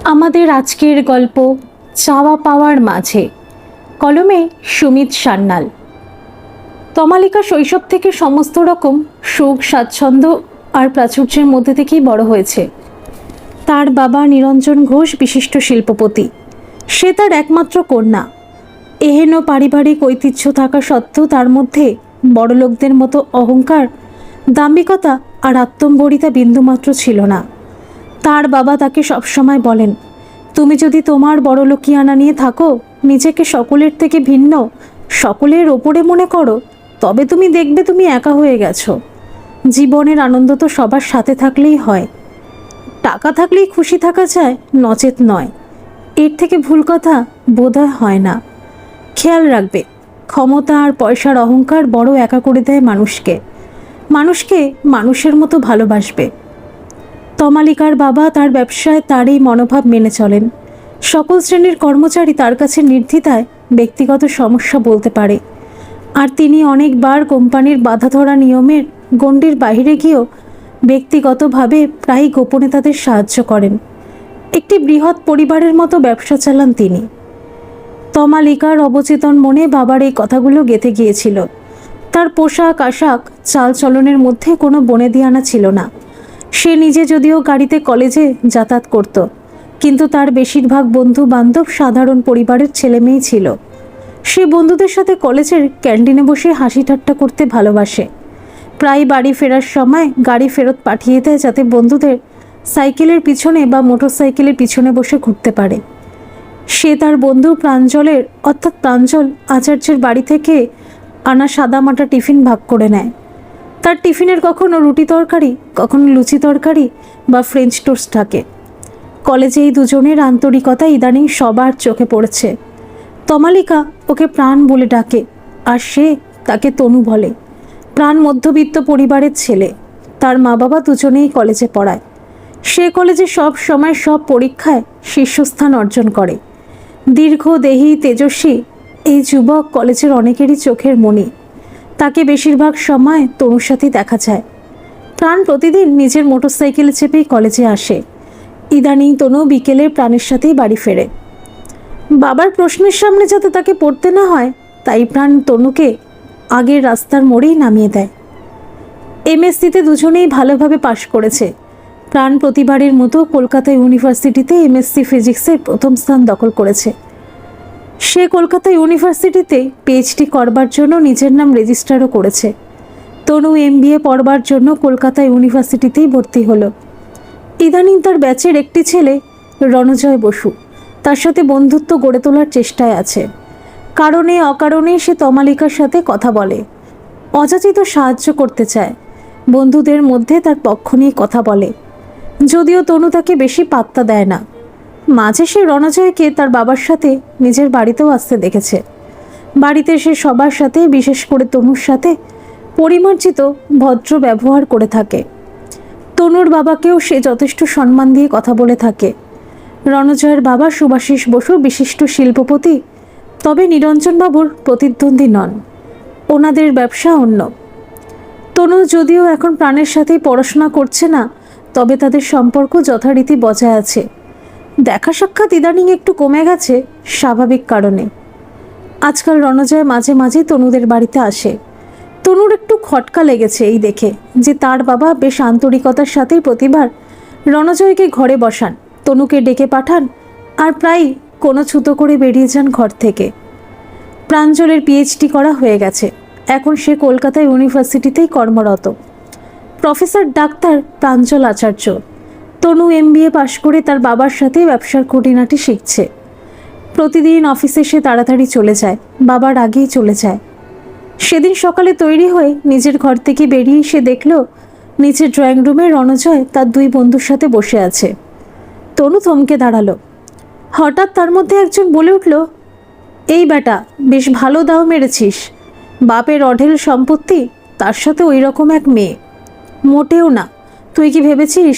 আমাদের আজকের গল্প চাওয়া পাওয়ার মাঝে। কলমে সুমিত সান্যাল। তমালিকা শৈশব থেকে সমস্ত রকম সুখ স্বাচ্ছন্দ্য আর প্রাচুর্যের মধ্যে থেকেই বড় হয়েছে। তার বাবা নিরঞ্জন ঘোষ বিশিষ্ট শিল্পপতি। সে তার একমাত্র কন্যা। এহেন পারিবারিক ঐতিহ্য থাকা সত্ত্বেও তার মধ্যে বড়লোকদের মতো অহংকার, দাম্ভিকতা আর আত্মম্বরিতা বিন্দুমাত্র ছিল না। তার বাবা তাকে সবসময় বলেন, তুমি যদি তোমার বড়লোকিয়ানা নিয়ে থাকো, নিজেকে সকলের থেকে ভিন্ন, সকলের ওপরে মনে করো, তবে তুমি দেখবে তুমি একা হয়ে গেছো। জীবনের আনন্দ তো সবার সাথে থাকলেই হয়। টাকা থাকলেই খুশি থাকা যায়, নচেত নয়। এর থেকে ভুল কথা বোধহয় হয় না। খেয়াল রাখবে, ক্ষমতা আর পয়সার অহংকার বড় একা করে দেয় মানুষকে। মানুষকে মানুষের মতো ভালোবাসবে। তমালিকার বাবা তার ব্যবসায় তার এই মনোভাব মেনে চলেন। সকল শ্রেণীর কর্মচারী তার কাছে নির্দ্বিধায় ব্যক্তিগত সমস্যা বলতে পারে, আর তিনি অনেকবার কোম্পানির বাধা ধরা নিয়মের গণ্ডির বাইরে গিয়েও ব্যক্তিগতভাবে প্রায় গোপনে তাদের সাহায্য করেন। একটি বৃহৎ পরিবারের মতো ব্যবসা চালান তিনি। তমালিকার অবচেতন মনে বাবার এই কথাগুলো গেঁথে গিয়েছিল। তার পোশাক আশাক চালচলনের মধ্যে কোনো বনেদিয়ানা ছিল না। সে নিজে যদিও গাড়িতে কলেজে যাতায়াত করত, কিন্তু তার বেশিরভাগ বন্ধু বান্ধব সাধারণ পরিবারের ছেলেমেয়েই ছিল। সে বন্ধুদের সাথে কলেজের ক্যান্টিনে বসে হাসি ঠাট্টা করতে ভালোবাসে। প্রায় বাড়ি ফেরার সময় গাড়ি ফেরত পাঠিয়ে দেয়, যাতে বন্ধুদের সাইকেলের পিছনে বা মোটর সাইকেলের পিছনে বসে ঘুরতে পারে। সে তার বন্ধু প্রাঞ্জলের অর্থাৎ প্রাঞ্জল আচার্যের বাড়ি থেকে আনা সাদামাটা টিফিন ভাগ করে নেয়। তার টিফিনের কখনো রুটি তরকারি, কখনো লুচি তরকারি বা ফ্রেঞ্চ টোস্ট থাকে। কলেজে এই দুজনের আন্তরিকতা ইদানিং সবার চোখে পড়েছে। তমালিকা ওকে প্রাণ বলে ডাকে, আর সে তাকে তনু বলে। প্রাণ মধ্যবিত্ত পরিবারের ছেলে। তার মা বাবা দুজনেই কলেজে পড়ায়। সে কলেজে সব সময় সব পরীক্ষায় শীর্ষস্থান অর্জন করে। দীর্ঘদেহী তেজস্বী এই যুবক কলেজের অনেকেরই চোখের মণি। তাকে বেশিরভাগ সময় তনুর সাথে দেখা যায়। প্রাণ প্রতিদিন নিজের মোটরসাইকেলে চেপেই কলেজে আসে। ইদানিং তনু বিকেলে প্রাণের সাথেই বাড়ি ফেরে। বাবার প্রশ্নের সামনে যাতে তাকে পড়তে না হয়, তাই প্রাণ তনুকে আগের রাস্তার মোড়েই নামিয়ে দেয়। এমএসসিতে দুজনেই ভালোভাবে পাশ করেছে। প্রাণ প্রতিবারের মতো কলকাতা ইউনিভার্সিটিতে এমএসসি ফিজিক্সে প্রথম স্থান দখল করেছে। সে কলকাতা ইউনিভার্সিটিতে পিএইচডি করবার জন্য নিজের নাম রেজিস্টারও করেছে। তনু এমবিএ পড়বার জন্য কলকাতা ইউনিভার্সিটিতেই ভর্তি হলো। ইদানিং তার ব্যাচের একটি ছেলে রণজয় বসু তার সাথে বন্ধুত্ব গড়ে তোলার চেষ্টায় আছে। কারণে অকারণে সে তমালিকার সাথে কথা বলে, অযাচিত সাহায্য করতে চায়। বন্ধুদের মধ্যে তার পক্ষ নিয়ে কথা বলে, যদিও তনু তাকে বেশি পাত্তা দেয় না। মাঝে সে রণজয়কে তার বাবার সাথে নিজের বাড়িতেও আসতে দেখেছে। বাড়িতে সে সবার সাথে, বিশেষ করে তনুর সাথে পরিমার্জিত ভদ্র ব্যবহার করে থাকে। তনুর বাবাকেও সে যথেষ্ট সম্মান দিয়ে কথা বলে থাকে। রণজয়ের বাবা সুভাষিস বসু বিশিষ্ট শিল্পপতি, তবে নিরঞ্জনবাবুর প্রতিদ্বন্দ্বী নন। ওনাদের ব্যবসা অন্য। তনু যদিও এখন প্রাণের সাথেই পড়াশোনা করছে না, তবে তাদের সম্পর্ক যথারীতি বজায় আছে। দেখা সাক্ষাৎ ইদানিং একটু কমে গেছে, স্বাভাবিক কারণে। আজকাল রণজয় মাঝে মাঝে তনুদের বাড়িতে আসে। তনুর একটু খটকা লেগেছে এই দেখে যে তার বাবা বেশ আন্তরিকতার সাথেই প্রতিবার রণজয়কে ঘরে বসান, তনুকে ডেকে পাঠান, আর প্রায় কোনো ছুতো করে বেরিয়ে যান ঘর থেকে। প্রাঞ্জলের পিএইচডি করা হয়ে গেছে। এখন সে কলকাতা ইউনিভার্সিটিতেই কর্মরত। প্রফেসর ডাক্তার প্রাঞ্জল আচার্য। তনু এমবিএ পাশ করে তার বাবার সাথে ব্যবসার খুঁটিনাটি শিখছে। প্রতিদিন অফিসে সে তাড়াতাড়ি চলে যায়, বাবার আগেই চলে যায়। সেদিন সকালে তৈরি হয়ে নিজের ঘর থেকে বেরিয়ে সে দেখল নিচের ড্রয়িং রুমে রণজয় তার দুই বন্ধুর সাথে বসে আছে। তনু থমকে দাঁড়ালো। হঠাৎ তার মধ্যে একজন বলে উঠল, এই বেটা, বেশ ভালো দাও মেরেছিস। বাপের অঢেল সম্পত্তি, তার সাথে ওই রকম এক মেয়ে। মোটেও না। তুই কি ভেবেছিস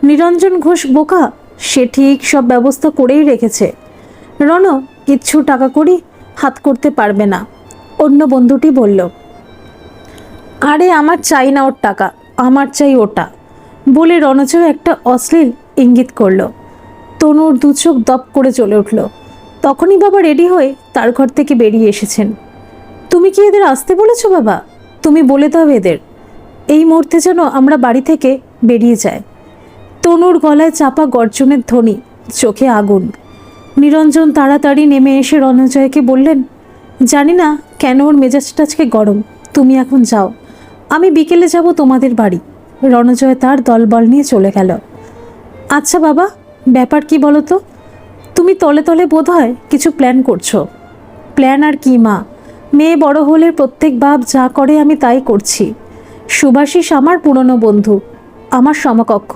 নিরঞ্জন ঘোষ বোকা? সে ঠিক সব ব্যবস্থা করেই রেখেছে। রণ কিচ্ছু টাকা করি হাত করতে পারবে না। অন্য বন্ধুটি বলল, আরে আমার চাই না ওর টাকা, আমার চাই ওটা, বলে রণজয় একটা অশ্লীল ইঙ্গিত করল। তনুর দু চোখ দপ করে জ্বলে উঠল। তখনই বাবা রেডি হয়ে তার ঘর থেকে বেরিয়ে এসেছেন। তুমি কি এদের আসতে বলেছো বাবা? তুমি বলে দাও এদের এই মুহূর্তে যেন আমরা বাড়ি থেকে বেরিয়ে যাই। তনুর গলায় চাপা গর্জনের ধ্বনি, চোখে আগুন। নিরঞ্জন তাড়াতাড়ি নেমে এসে রণজয়কে বললেন, জানি না কেন ওর মেজাজটা আজকে গরম, তুমি এখন যাও, আমি বিকেলে যাব তোমাদের বাড়ি। রণজয় তার দলবল নিয়ে চলে গেল। আচ্ছা বাবা, ব্যাপার কি বলো তো? তুমি তলে তলে বোধ হয় কিছু প্ল্যান করছো। প্ল্যান আর কি মা, মেয়ে বড় হলে প্রত্যেক বাপ যা করে আমি তাই করছি। সুভাষিস আমার পুরনো বন্ধু, আমার সমকক্ষ,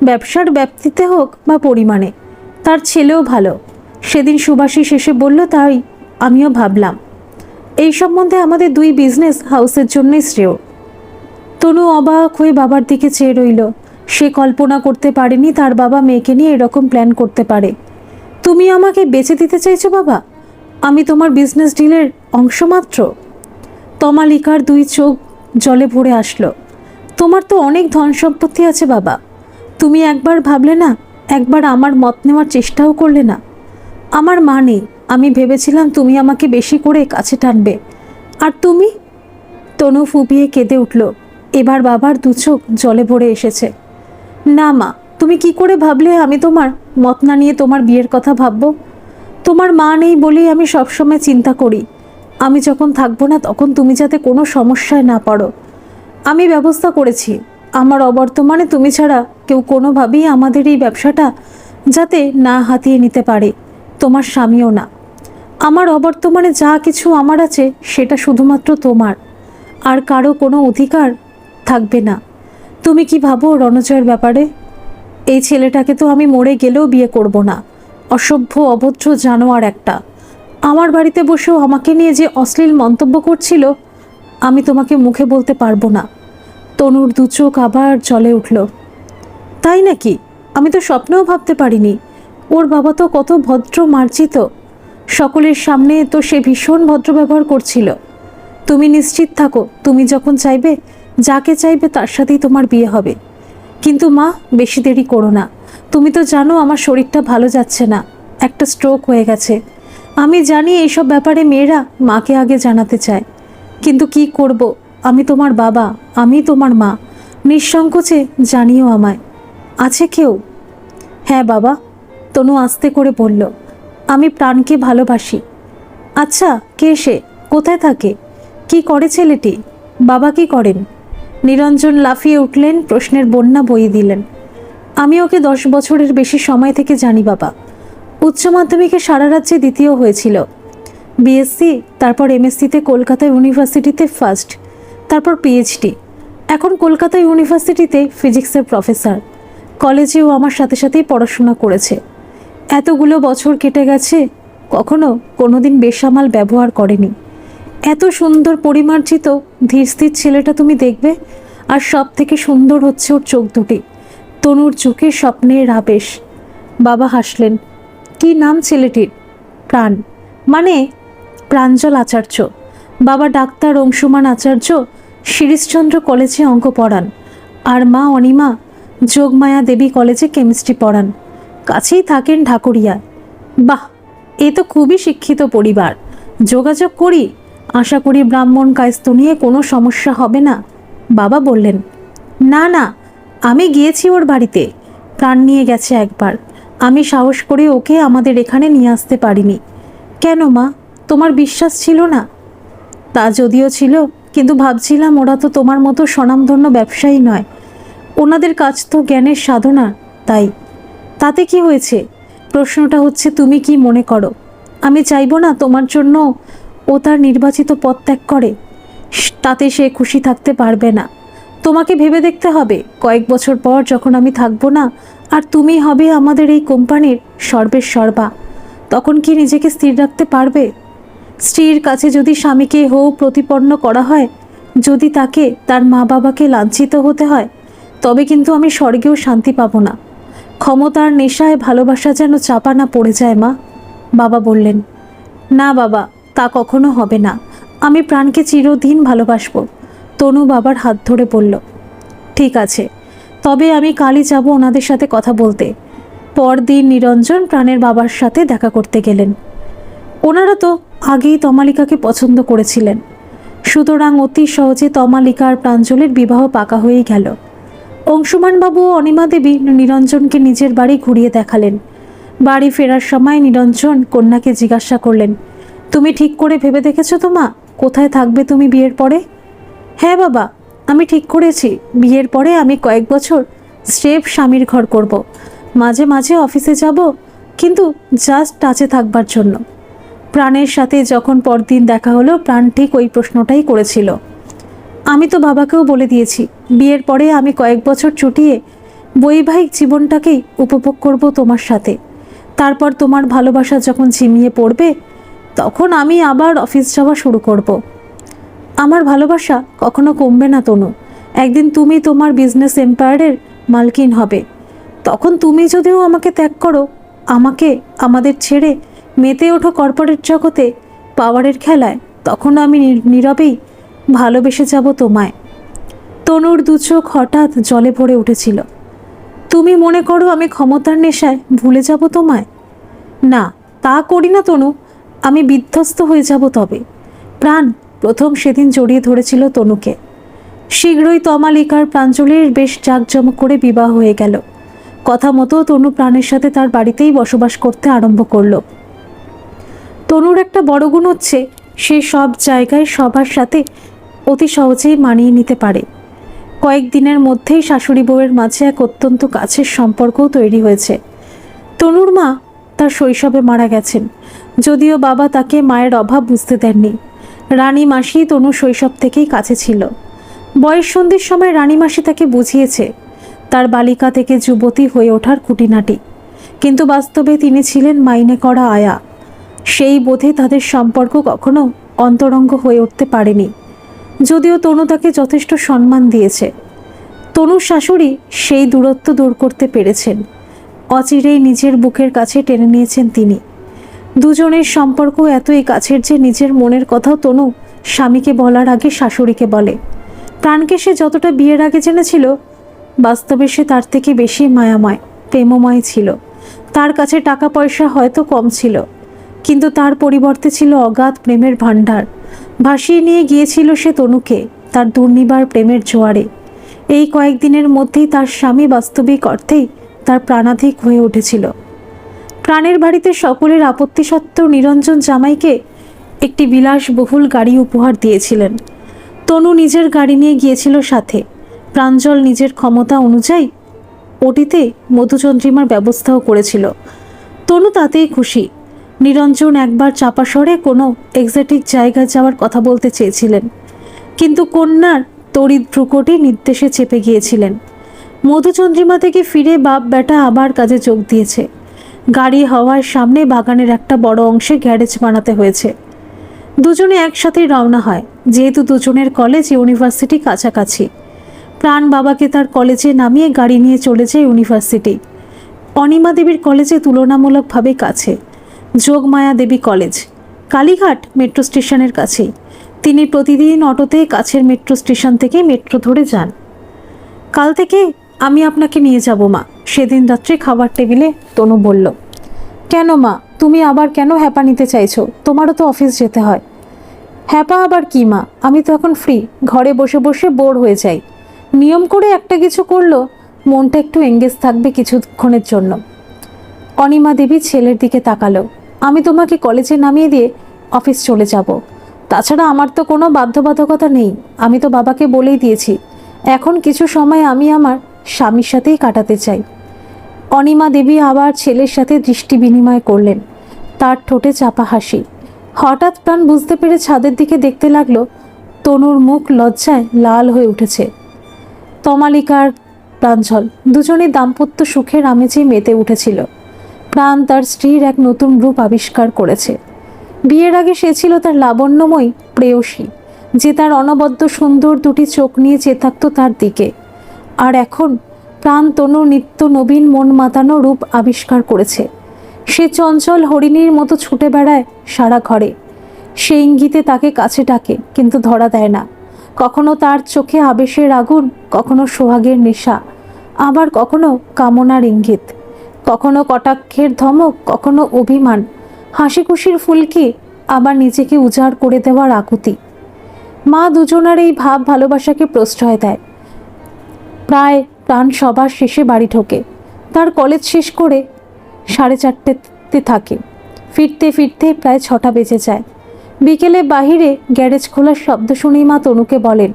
ব্যবসার ব্যাপ্তিতে হোক বা পরিমাণে। তার ছেলেও ভালো। সেদিন সুভাষিস এসে বলল, তাই আমিও ভাবলাম এই সম্বন্ধে আমাদের দুই বিজনেস হাউসের জন্যই শ্রেয়। তনু অবাক হয়ে বাবার দিকে চেয়ে রইল। সে কল্পনা করতে পারেনি তার বাবা মেয়েকে নিয়ে এরকম প্ল্যান করতে পারে। তুমি আমাকে বেচে দিতে চাইছো বাবা? আমি তোমার বিজনেস ডিলের অংশ মাত্র? তমালিকার দুই চোখ জলে ভরে আসলো। তোমার তো অনেক ধন সম্পত্তি আছে বাবা, তুমি একবার ভাবলে না? একবার আমার মত নেওয়ার চেষ্টাও করলে না? আমার মা নেই, আমি ভেবেছিলাম তুমি আমাকে বেশি করে কাছে টানবে, আর তুমি? তনু ফুপিয়ে কেঁদে উঠল। এবার বাবার দু চোখ জলে ভরে এসেছে। না মা, তুমি কি করে ভাবলে আমি তোমার মত না নিয়ে তোমার বিয়ের কথা ভাববো? তোমার মা নেই বলেই আমি সবসময় চিন্তা করি আমি যখন থাকবো না তখন তুমি যাতে কোনো সমস্যায় না পড়ো। আমি ব্যবস্থা করেছি আমার অবর্তমানে তুমি ছাড়া কেউ কোনোভাবেই আমাদের এই ব্যবসাটা যাতে না হাতিয়ে নিতে পারে, তোমার স্বামীও না। আমার অবর্তমানে যা কিছু আমার আছে সেটা শুধুমাত্র তোমার, আর কারো কোনো অধিকার থাকবে না। তুমি কি ভাবো রণজয়ের ব্যাপারে? এই ছেলেটাকে তো আমি মরে গেলেও বিয়ে করব না, অসভ্য অভদ্র জানোয়ার একটা। আমার বাড়িতে বসেও আমাকে নিয়ে যে অশ্লীল মন্তব্য করছিল, আমি তোমাকে মুখে বলতে পারবো না। তনুর দু চোখ আবার জ্বলে উঠল। তাই নাকি? আমি তো স্বপ্নেও ভাবতে পারিনি। ওর বাবা তো কত ভদ্র মার্জিত, সকলের সামনে তো সে ভীষণ ভদ্র ব্যবহার করছিল। তুমি নিশ্চিত থাকো, তুমি যখন চাইবে, যাকে চাইবে তার সাথেই তোমার বিয়ে হবে। কিন্তু মা, বেশি দেরি করো না। তুমি তো জানো আমার শরীরটা ভালো যাচ্ছে না, একটা স্ট্রোক হয়ে গেছে। আমি জানি এইসব ব্যাপারে মেয়েরা মাকে আগে জানাতে চায়, কিন্তু কি করব, আমি তোমার বাবা, আমি তোমার মা, নিঃসংকোচে জানিও আমায়। আছে কেউ? হ্যাঁ বাবা, তনু আস্তে করে বলল, আমি প্রাণকে ভালোবাসি। আচ্ছা, কে সে? কোথায় থাকে? কি করে ছেলেটি? বাবা কি করেন? নিরঞ্জন লাফিয়ে উঠলেন, প্রশ্নের বন্যা বইয়ে দিলেন। আমি ওকে 10 বছরের বেশি সময় থেকে জানি বাবা। উচ্চ মাধ্যমিকে সারা রাজ্যে দ্বিতীয় হয়েছিল, বিএসসি, তারপর এমএসসিতে কলকাতা ইউনিভার্সিটিতে ফার্স্ট, তারপর পিএইচডি। এখন কলকাতা ইউনিভার্সিটিতে ফিজিক্সের প্রফেসর। কলেজেও আমার সাথে সাথেই পড়াশোনা করেছে। এতগুলো বছর কেটে গেছে, কখনো কোনোদিন বেসামাল ব্যবহার করেনি। এত সুন্দর পরিমার্জিত ধীরস্থির ছেলেটা তুমি দেখবে, আর সব থেকে সুন্দর হচ্ছে ওর চোখ দুটি। তনুর চোখে স্বপ্নের আবেশ। বাবা হাসলেন। কি নাম ছেলেটির? প্রাণ, মানে প্রাঞ্জল আচার্য। বাবা ডাক্তার অংশুমান আচার্য শিরিশচন্দ্র কলেজে অঙ্ক পড়ান, আর মা অনিমা যোগমায়া দেবী কলেজে কেমিস্ট্রি পড়ান। কাছেই থাকেন ঢাকুরিয়া। বাহ, এ তো খুবই শিক্ষিত পরিবার। যোগাযোগ করি, আশা করি ব্রাহ্মণ কায়স্থ নিয়ে কোনো সমস্যা হবে না। বাবা বললেন, না না, আমি গিয়েছি ওর বাড়িতে, প্রাণ নিয়ে গেছে একবার। আমি সাহস করে ওকে আমাদের এখানে নিয়ে আসতে পারিনি। কেন মা, তোমার বিশ্বাস ছিল না? তা যদিও ছিল, কিন্তু ভাবছিলাম ওরা তো তোমার মতো স্বনামধন্য ব্যবসায়ী নয়, ওনাদের কাজ তো জ্ঞানের সাধনা। তাই। তাতে কি হয়েছে? প্রশ্নটা হচ্ছে তুমি কি মনে করো আমি চাইবো না তোমার জন্য ও তার নির্বাচিত পথ ত্যাগ করে? তাতে সে খুশি থাকতে পারবে না। তোমাকে ভেবে দেখতে হবে, কয়েক বছর পর যখন আমি থাকবো না, আর তুমি হবে আমাদের এই কোম্পানির সর্বের সর্বা, তখন কি নিজেকে স্থির রাখতে পারবে? স্ত্রীর কাছে যদি স্বামীকে প্রতিপন্ন করা হয়, যদি তাকে তার মা বাবাকে লাঞ্ছিত হতে হয়, তবে কিন্তু আমি স্বর্গেও শান্তি পাবো না। ক্ষমতার নেশায় ভালোবাসা যেন চাপা না পড়ে যায় মা। বাবা বললেন, না বাবা, তা কখনো হবে না। আমি প্রাণকে চিরদিন ভালোবাসবো। তনু বাবার হাত ধরে বলল, ঠিক আছে, তবে আমি কালই যাব ওনাদের সাথে কথা বলতে। পরদিন নিরঞ্জন প্রাণের বাবার সাথে দেখা করতে গেলেন। ওনারা তো আগেই তমালিকাকে পছন্দ করেছিলেন, সুতরাং অতি সহজে তমালিকা আর প্রাঞ্জলের বিবাহ পাকা হয়েই গেল। অংশুমানবাবু ও অনিমা দেবী নিরঞ্জনকে নিজের বাড়ি ঘুরিয়ে দেখালেন। বাড়ি ফেরার সময় নিরঞ্জন কন্যাকে জিজ্ঞাসা করলেন, তুমি ঠিক করে ভেবে দেখেছো তো মা, কোথায় থাকবে তুমি বিয়ের পরে? হ্যাঁ বাবা, আমি ঠিক করেছি বিয়ের পরে আমি কয়েক বছর স্রেফ স্বামীর ঘর করব। মাঝে মাঝে অফিসে যাব, কিন্তু জাস্ট টাচে থাকবার জন্য। প্রাণের সাথে যখন পরদিন দেখা হলো, প্রাণ ঠিক ওই প্রশ্নটাই করেছিল। আমি তো বাবাকেও বলে দিয়েছি বিয়ের পরে আমি কয়েক বছর চুটিয়ে বৈবাহিক জীবনটাকেই উপভোগ করব তোমার সাথে। তারপর তোমার ভালোবাসা যখন ঝিমিয়ে পড়বে, তখন আমি আবার অফিস যাওয়া শুরু করব। আমার ভালোবাসা কখনো কমবে না তনু। একদিন তুমি তোমার বিজনেস এম্পায়ারের মালকিন হবে। তখন তুমি যদিও আমাকে ত্যাগ করো, আমাকে আমাদের ছেড়ে মেতে ওঠো কর্পোরেট জগতে পাওয়ারের খেলায়, তখন আমি নীরবেই ভালোবেসে যাব তোমায়। তনুর দু চোখ হঠাৎ জলে ভরে উঠেছিল। তুমি মনে করো আমি ক্ষমতার নেশায় ভুলে যাব তোমায়? না, তা করি না তনু, আমি বিধ্বস্ত হয়ে যাব তবে। প্রাণ প্রথম সেদিন জড়িয়ে ধরেছিল তনুকে। শীঘ্রই তমালিকার প্রাঞ্জলের বেশ জাঁকজমক করে বিবাহ হয়ে গেল। কথা মতো তনু প্রাণের সাথে তার বাড়িতেই বসবাস করতে আরম্ভ করলো। তনুর একটা বড় গুণ হচ্ছে সে সব জায়গায় সবার সাথে অতি সহজেই মানিয়ে নিতে পারে। কয়েকদিনের মধ্যেই শাশুড়ি বউয়ের মাঝে এক অত্যন্ত কাছের সম্পর্কও তৈরি হয়েছে। তনুর মা তার শৈশবে মারা গেছেন, যদিও বাবা তাকে মায়ের অভাব বুঝতে দেননি। রানী মাসি তনু শৈশব থেকেই কাছে ছিল। বয়ঃসন্ধির সময় রানী মাসি তাকে বুঝিয়েছে তার বালিকা থেকে যুবতী হয়ে ওঠার খুঁটিনাটি, কিন্তু বাস্তবে তিনি ছিলেন মাইনে করা আয়া। সেই বোধে তাদের সম্পর্ক কখনো অন্তরঙ্গ হয়ে উঠতে পারেনি, যদিও তনু তাকে যথেষ্ট সম্মান দিয়েছে। তনুর শাশুড়ি সেই দূরত্ব দূর করতে পেরেছেন। অচিরেই নিজের বুকের কাছে টেনে নিয়েছেন তিনি। দুজনের সম্পর্ক এতই কাছের যে নিজের মনের কথাও তনু স্বামীকে বলার আগে শাশুড়িকে বলে। প্রাণকে সে যতটা বিয়ের আগে জেনেছিল, বাস্তবে সে তার থেকে বেশি মায়াময় প্রেমময় ছিল। তার কাছে টাকা পয়সা হয়তো কম ছিল, কিন্তু তার পরিবর্তে ছিল অগাধ প্রেমের ভাণ্ডার। ভাসিয়ে নিয়ে গিয়েছিল সে তনুকে তার দুর্নিবার প্রেমের জোয়ারে। এই কয়েকদিনের মধ্যেই তার স্বামী বাস্তবিক অর্থেই তার প্রাণাধিক হয়ে উঠেছিল। প্রাণের বাড়িতে সকলের আপত্তি সত্ত্বেও নিরঞ্জন জামাইকে একটি বিলাসবহুল গাড়ি উপহার দিয়েছিলেন। তনু নিজের গাড়ি নিয়ে গিয়েছিল সাথে। প্রাঞ্জল নিজের ক্ষমতা অনুযায়ী ওটিতে মধুচন্দ্রিমার ব্যবস্থাও করেছিল। তনু তাতেই খুশি। নিরঞ্জন একবার চাপা স্বরে কোনো এক্সোটিক জায়গায় যাওয়ার কথা বলতে চেয়েছিলেন, কিন্তু কন্যার তড়িৎ ভ্রুকটি নির্দেশে চেপে গিয়েছিলেন। মধুচন্দ্রিমা থেকে ফিরে বাপ বেটা আবার কাজে যোগ দিয়েছে। গাড়ি হওয়ার সামনে বাগানের একটা বড় অংশে গ্যারেজ বানাতে হয়েছে। দুজনে একসাথেই রওনা হয়, যেহেতু দুজনের কলেজ ইউনিভার্সিটি কাছাকাছি। প্রাণ বাবাকে তার কলেজে নামিয়ে গাড়ি নিয়ে চলে যায় ইউনিভার্সিটি। অনিমা দেবীর কলেজে তুলনামূলকভাবে কাছে। যোগমায়া দেবী কলেজ কালীঘাট মেট্রো স্টেশনের কাছেই। তিনি প্রতিদিন অটোতে কাছের মেট্রো স্টেশন থেকে মেট্রো ধরে যান। কাল থেকে আমি আপনাকে নিয়ে যাব মা, সেদিন রাত্রে খাবার টেবিলে তনু বলল। কেন মা, তুমি আবার কেন হ্যাপা নিতে চাইছো? তোমারও তো অফিস যেতে হয়। হ্যাপা আবার কি মা, আমি তো এখন ফ্রি, ঘরে বসে বসে বোর হয়ে যাই। নিয়ম করে একটা কিছু করলো মনটা একটু এঙ্গেজ থাকবে কিছুক্ষণের জন্য। অনিমা দেবী ছেলের দিকে তাকালো। আমি তোমাকে কলেজে নামিয়ে দিয়ে অফিস চলে যাব। তাছাড়া আমার তো কোনো বাধ্যবাধকতা নেই। আমি তো বাবাকে বলেই দিয়েছি এখন কিছু সময় আমি আমার স্বামীর সাথেই কাটাতে চাই। অনিমা দেবী আবার ছেলের সাথে দৃষ্টি বিনিময় করলেন। তার ঠোঁটে চাপা হাসি। হঠাৎ প্রাণ বুঝতে পেরে ছাদের দিকে দেখতে লাগলো। তনুর মুখ লজ্জায় লাল হয়ে উঠেছে। তমালিকার প্রাঞ্জল দুজনে দাম্পত্য সুখের আমেজে মেতে উঠেছিল। প্রাণ তার স্ত্রীর এক নতুন রূপ আবিষ্কার করেছে। বিয়ের আগে সে ছিল তার লাবণ্যময়ী প্রেয়সী, যে তার অনবদ্য সুন্দর দুটি চোখ নিয়ে চেয়ে থাকত তার দিকে। আর এখন প্রাণ তনু নিত্য নবীন মন মাতানো রূপ আবিষ্কার করেছে। সে চঞ্চল হরিণীর মতো ছুটে বেড়ায় সারা ঘরে। সে ইঙ্গিতে তাকে কাছে ডাকে, কিন্তু ধরা দেয় না। কখনো তার চোখে আবেশের আগুন, কখনো সোহাগের নেশা, আবার কখনো কামনার ইঙ্গিত। কখনো কটাক্ষের ধমক, কখনো অভিমান, হাসি খুশির ফুলকি, আবার নিজেকে উজাড় করে দেওয়ার আকুতি। মা দুজনার এই ভাব ভালোবাসাকে প্রশ্রয় দেয়। প্রায় প্রাণ সবার শেষে বাড়ি ঢোকে। তার কলেজ শেষ করে 4:30 থাকে। ফিরতে ফিরতে প্রায় 6টা বেজে যায়। বিকেলে বাহিরে গ্যারেজ খোলার শব্দ শুনেই মা তনুকে বলেন,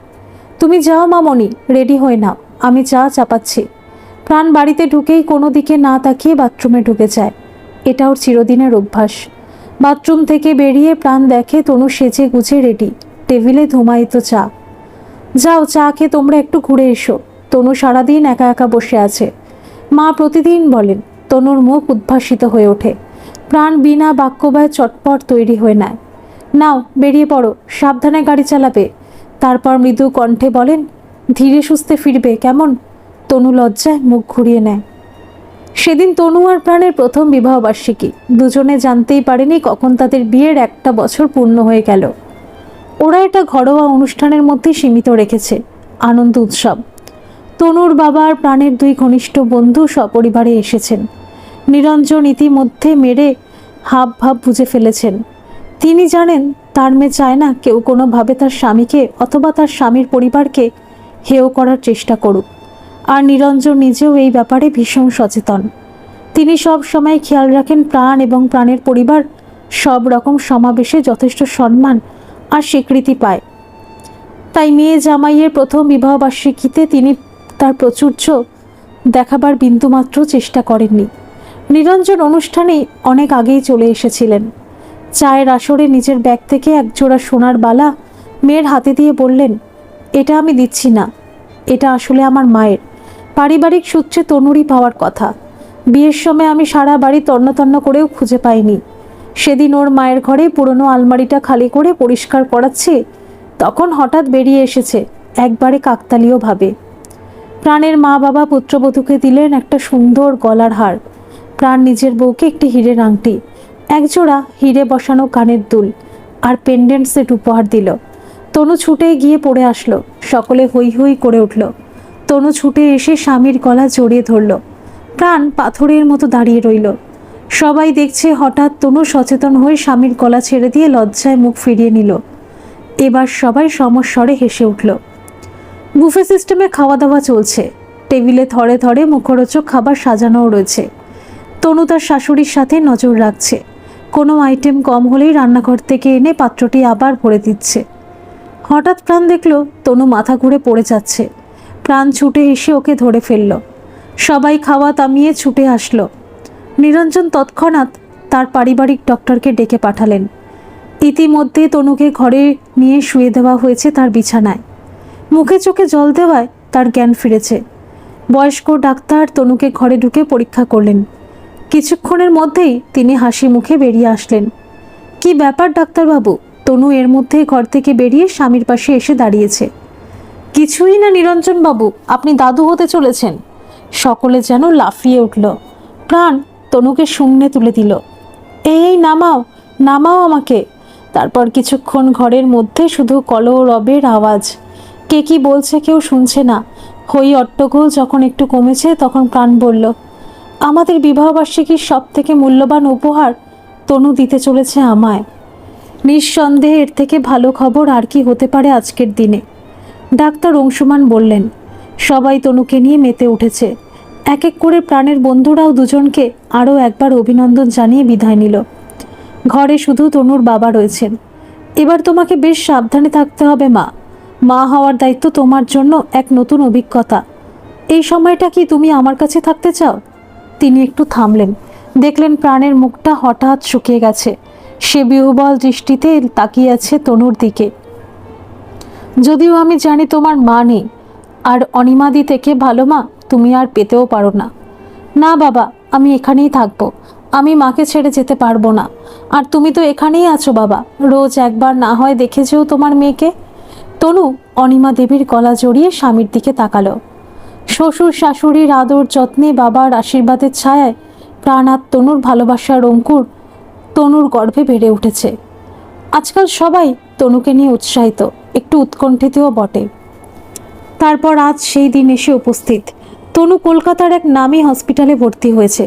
তুমি যাও মামনি, রেডি হয়ে নাও, আমি চা চাপাচ্ছি। প্রাণ বাড়িতে ঢুকেই কোনো দিকে না তাকিয়ে বাথরুমে ঢুকে যায়। এটা ওর চিরদিনের অভ্যাস। বাথরুম থেকে বেরিয়ে প্রাণ দেখে তনু সেজে গুজে রেডি, টেবিলে ধুমায়িত চা। যাও, চা খেয়ে তোমরা একটু ঘুরে এসো। তনু সারাদিন একা একা বসে আছে। মা প্রতিদিন বলেন। তনুর মুখ উদ্ভাসিত হয়ে ওঠে। প্রাণ বিনা বাক্যবায় চটপট তৈরি হয়ে নেয়। নাও, বেরিয়ে পড়ো, সাবধানে গাড়ি চালাবে। তারপর মৃদু কণ্ঠে বলেন, ধীরে সুস্থে ফিরবে কেমন? তনু লজ্জায় মুখ ঘুরিয়ে নেয়। সেদিন তনু আর প্রাণের প্রথম বিবাহবার্ষিকী। দুজনে জানতেই পারেনি কখন তাদের বিয়ের 1টা বছর পূর্ণ হয়ে গেল। ওরা এটা ঘরোয়া অনুষ্ঠানের মধ্যে সীমিত রেখেছে, আনন্দ উৎসব। তনুর বাবা আর প্রাণের 2 ঘনিষ্ঠ বন্ধু সপরিবারে এসেছেন। নিরঞ্জন ইতিমধ্যে মেরে হাব ভাব বুঝে ফেলেছেন। তিনি জানেন তার মেয়ে চায় না কেউ কোনোভাবে তার স্বামীকে অথবা তার স্বামীর পরিবারকে হেয় করার চেষ্টা করুক। আর নিরঞ্জন নিজেও এই ব্যাপারে ভীষণ সচেতন। তিনি সব সময় খেয়াল রাখেন প্রাণ এবং প্রাণের পরিবার সব রকম সমাবেশে যথেষ্ট সম্মান আর স্বীকৃতি পায়। তাই মেয়ে জামাইয়ের প্রথম বিবাহবার্ষিকীতে তিনি তার প্রাচুর্য দেখাবার বিন্দুমাত্র চেষ্টা করেননি। নিরঞ্জন অনুষ্ঠানে অনেক আগেই চলে এসেছিলেন। চায়ের আসরে নিজের ব্যাগ থেকে একজোড়া সোনার বালা মেয়ের হাতে দিয়ে বললেন, এটা আমি দিচ্ছি না, এটা আসলে আমার মায়ের। পারিবারিক সূত্রে তনুরই পাওয়ার কথা। বিয়ের সময় আমি সারা বাড়ি তন্ন করেও খুঁজে পাইনি। সেদিন ওর মায়ের ঘরে পুরনো আলমারিটা খালি করে পরিষ্কার করাচ্ছি, তখন হঠাৎ বেরিয়ে এসেছে, একবারে কাকতালীয়ভাবে। প্রাণের মা বাবা পুত্রবধূকে দিলেন একটা সুন্দর গলার হার। প্রাণ নিজের বউকে একটি হীরের আংটি, একজোড়া হিরে বসানো কানের দুল আর পেন্ডেন্ট সেট উপহার দিল। তনু ছুটে গিয়ে পড়ে আসলো। সকলে হৈ হৈ করে উঠল। তনু ছুটে এসে স্বামীর গলা জড়িয়ে ধরল। প্রাণ পাথরের মতো দাঁড়িয়ে রইল। সবাই দেখছে, হঠাৎ তনু সচেতন হয়ে স্বামীর গলা ছেড়ে দিয়ে লজ্জায় মুখ ফিরিয়ে নিল। এবার সবাই সমস্বরে হেসে উঠল। বুফে সিস্টেমে খাওয়া দাওয়া চলছে। টেবিলে ধরে ধরে মুখরোচক খাবার সাজানোও রয়েছে। তনু তার শাশুড়ির সাথে নজর রাখছে। কোনো আইটেম কম হলেই রান্নাঘর থেকে এনে পাত্রটি আবার ভরে দিচ্ছে। হঠাৎ প্রাণ দেখল তনু মাথা ঘুরে পড়ে যাচ্ছে। প্রাণ ছুটে এসে ওকে ধরে ফেলল। সবাই খাওয়া থামিয়ে ছুটে আসলো। নিরঞ্জন তৎক্ষণাৎ তার পারিবারিক ডক্টরকে ডেকে পাঠালেন। ইতিমধ্যে তনুকে ঘরে নিয়ে শুয়ে দেওয়া হয়েছে তার বিছানায়। মুখে চোখে জল দেওয়ায় তার জ্ঞান ফিরেছে। বয়স্ক ডাক্তার তনুকে ঘরে ঢুকে পরীক্ষা করলেন। কিছুক্ষণের মধ্যেই তিনি হাসি মুখে বেরিয়ে আসলেন। কি ব্যাপার ডাক্তারবাবু? তনু এর মধ্যে ঘর থেকে বেরিয়ে স্বামীর পাশে এসে দাঁড়িয়েছে। কিছুই না নিরঞ্জন বাবু, আপনি দাদু হতে চলেছেন। সকলে যেন লাফিয়ে উঠল। প্রাণ তনুকে শূন্যে তুলে দিল। এই নামাও, নামাও আমাকে। তারপর কিছুক্ষণ ঘরের মধ্যে শুধু কলরবের আওয়াজ। কে কি বলছে কেউ শুনছে না। হই অট্টগোল যখন একটু কমেছে তখন প্রাণ বলল, আমাদের বিবাহবার্ষিকীর সব থেকে মূল্যবান উপহার তনু দিতে চলেছে আমায়। নিঃসন্দেহে এর থেকে ভালো খবর আর কি হতে পারে আজকের দিনে। ডাক্তার অংশুমান বললেন। সবাই তনুকে নিয়ে মেতে উঠেছে। এক এক করে প্রাণের বন্ধুরাও দুজনকে আরও একবার অভিনন্দন জানিয়ে বিদায় নিল। ঘরে শুধু তনুর বাবা রয়েছেন। এবার তোমাকে বেশ সাবধানে থাকতে হবে মা। মা হওয়ার দায়িত্ব তোমার জন্য এক নতুন অভিজ্ঞতা। এই সময়টা কি তুমি আমার কাছে থাকতে চাও? তিনি একটু থামলেন। দেখলেন প্রাণের মুখটা হঠাৎ শুকিয়ে গেছে। সে বিহ্বল দৃষ্টিতে তাকিয়ে আছে তনুর দিকে। যদিও আমি জানি তোমার মা নেই, আর অনিমাদি থেকে ভালো মা তুমি আর পেতেও পারো না। না বাবা, আমি এখানেই থাকবো। আমি মাকে ছেড়ে যেতে পারবো না। আর তুমি তো এখানেই আছো বাবা, রোজ একবার না হয় দেখে যেও তোমার মেয়েকে। তনু অনিমা দেবীর গলা জড়িয়ে স্বামীর দিকে তাকালো। শ্বশুর শাশুড়ির আদর যত্নে, বাবার আশীর্বাদের ছায়ায় প্রাণ আর তনুর ভালোবাসার অঙ্কুর তনুর গর্ভে বেড়ে উঠেছে। আজকাল সবাই তনুকে নিয়ে উৎসাহিত, একটু উৎকণ্ঠিতও বটে। তারপর আজ সেই দিন এসে উপস্থিত। তনু কলকাতার এক নামী হসপিটালে ভর্তি হয়েছে।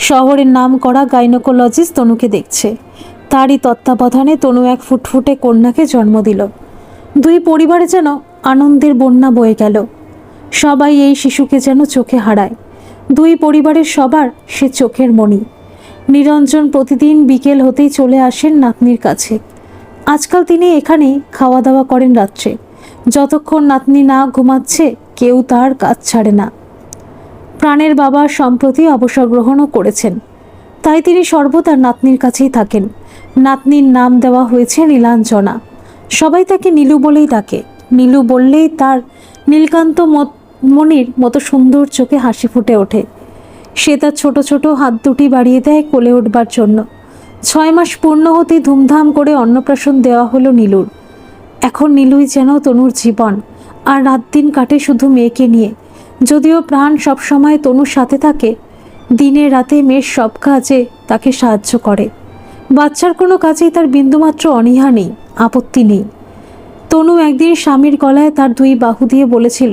শহরের নাম করা গাইনোকোলজিস্ট তনুকে দেখছে। তারই তত্ত্বাবধানে তনু এক ফুটফুটে কন্যাকে জন্ম দিল। দুই পরিবারে যেন আনন্দের বন্যা বয়ে গেল। সবাই এই শিশুকে যেন চোখে হারায়। দুই পরিবারের সবার সে চোখের মণি। নিরঞ্জন প্রতিদিন বিকেল হতেই চলে আসেন নাতনির কাছে। আজকাল তিনি এখানেই খাওয়া দাওয়া করেন রাত্রে। যতক্ষণ নাতনি না ঘুমাচ্ছে কেউ তার কাজ ছাড়ে না। প্রাণের বাবা সম্প্রতি অবসর গ্রহণও করেছেন, তাই তিনি সর্বদা নাতনির কাছেই থাকেন। নাতনির নাম দেওয়া হয়েছে নীলাঞ্জনা। সবাই তাকে নীলু বলেই ডাকে। নীলু বললেই তার নীলকান্ত মণির মতো সুন্দর চোখে হাসি ফুটে ওঠে। সে তার ছোট ছোট হাত দুটি বাড়িয়ে দেয় কোলে উঠবার জন্য। 6 মাস পূর্ণ হতেই ধুমধাম করে অন্নপ্রাশন দেওয়া হলো নীলুর। এখন নীলুই যেন তনুর জীবন, আর রাত দিন কাটে শুধু মেয়েকে নিয়ে। যদিও প্রাণ সবসময় তনুর সাথে থাকে, দিনে রাতে মেয়ের সব কাজে তাকে সাহায্য করে। বাচ্চার কোনো কাজেই তার বিন্দুমাত্র অনীহা নেই, আপত্তি নেই। তনু একদিন স্বামীর গলায় তার 2 বাহু দিয়ে বলেছিল,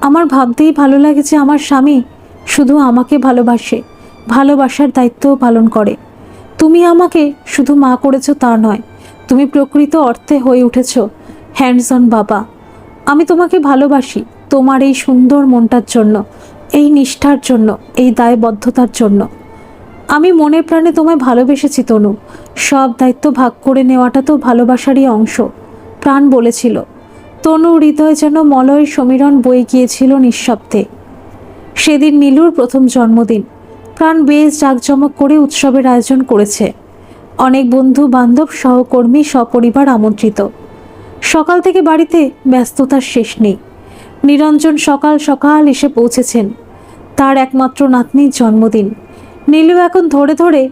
আমার ভাবতেই ভালো লাগে যে আমার স্বামী শুধু আমাকে ভালোবাসে, ভালোবাসার দায়িত্বও পালন করে। তুমি আমাকে শুধু মা করেছো তা নয়, তুমি প্রকৃত অর্থে হয়ে উঠেছ হ্যান্ডস অন বাবা। আমি তোমাকে ভালোবাসি তোমার এই সুন্দর মনটার জন্য, এই নিষ্ঠার জন্য, এই দায়বদ্ধতার জন্য। আমি মনে প্রাণে তোমায় ভালোবেসেছি তনু। সব দায়িত্ব ভাগ করে নেওয়াটা তো ভালোবাসারই অংশ, প্রাণ বলেছিল। তনু হৃদয় যেন মলয় সমীরণ বয়ে গিয়েছিল নিঃশব্দে। সেদিন নীলুর প্রথম জন্মদিন। প্রাণ বেশ জাঁকজমক করে উৎসবের আয়োজন করেছে। অনেক বন্ধু বান্ধব, সহকর্মী, সপরিবার আমন্ত্রিত। সকাল থেকে বাড়িতে ব্যস্ততার শেষ নেই। নিরঞ্জন সকাল সকাল এসে পৌঁছেছেন। তার একমাত্র নাতনির জন্মদিন। নীলু এখন ধরে ধরে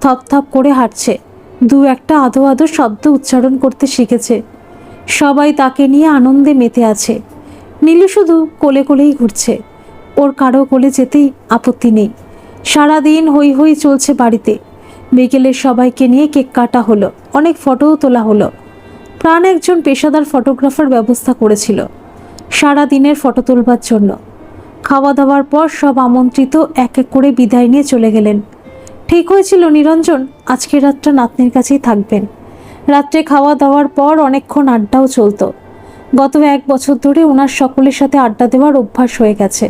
থপথপ করে হাঁটছে। 2-1টা আধো আধো শব্দ উচ্চারণ করতে শিখেছে। সবাই তাকে নিয়ে আনন্দে মেতে আছে। নীলু শুধু কোলে কোলেই ঘুরছে। ওর কারো কোলে যেতেই আপত্তি নেই। সারাদিন হই হই চলছে বাড়িতে। বিকেলে সবাইকে নিয়ে কেক কাটা হলো, অনেক ফটোও তোলা হলো। প্রাণ একজন পেশাদার ফটোগ্রাফার ব্যবস্থা করেছিল সারা দিনের ফটো তোলবার জন্য। খাওয়া দাওয়ার পর সব আমন্ত্রিত এক এক করে বিদায় নিয়ে চলে গেলেন। ঠিক হয়েছিল নিরঞ্জন আজকের রাতটা নাতনির কাছেই থাকবেন। রাত্রে খাওয়া দাওয়ার পর অনেকক্ষণ আড্ডাও চলতো। গত 1 বছর ধরে ওনার সকলের সাথে আড্ডা দেওয়ার অভ্যাস হয়ে গেছে।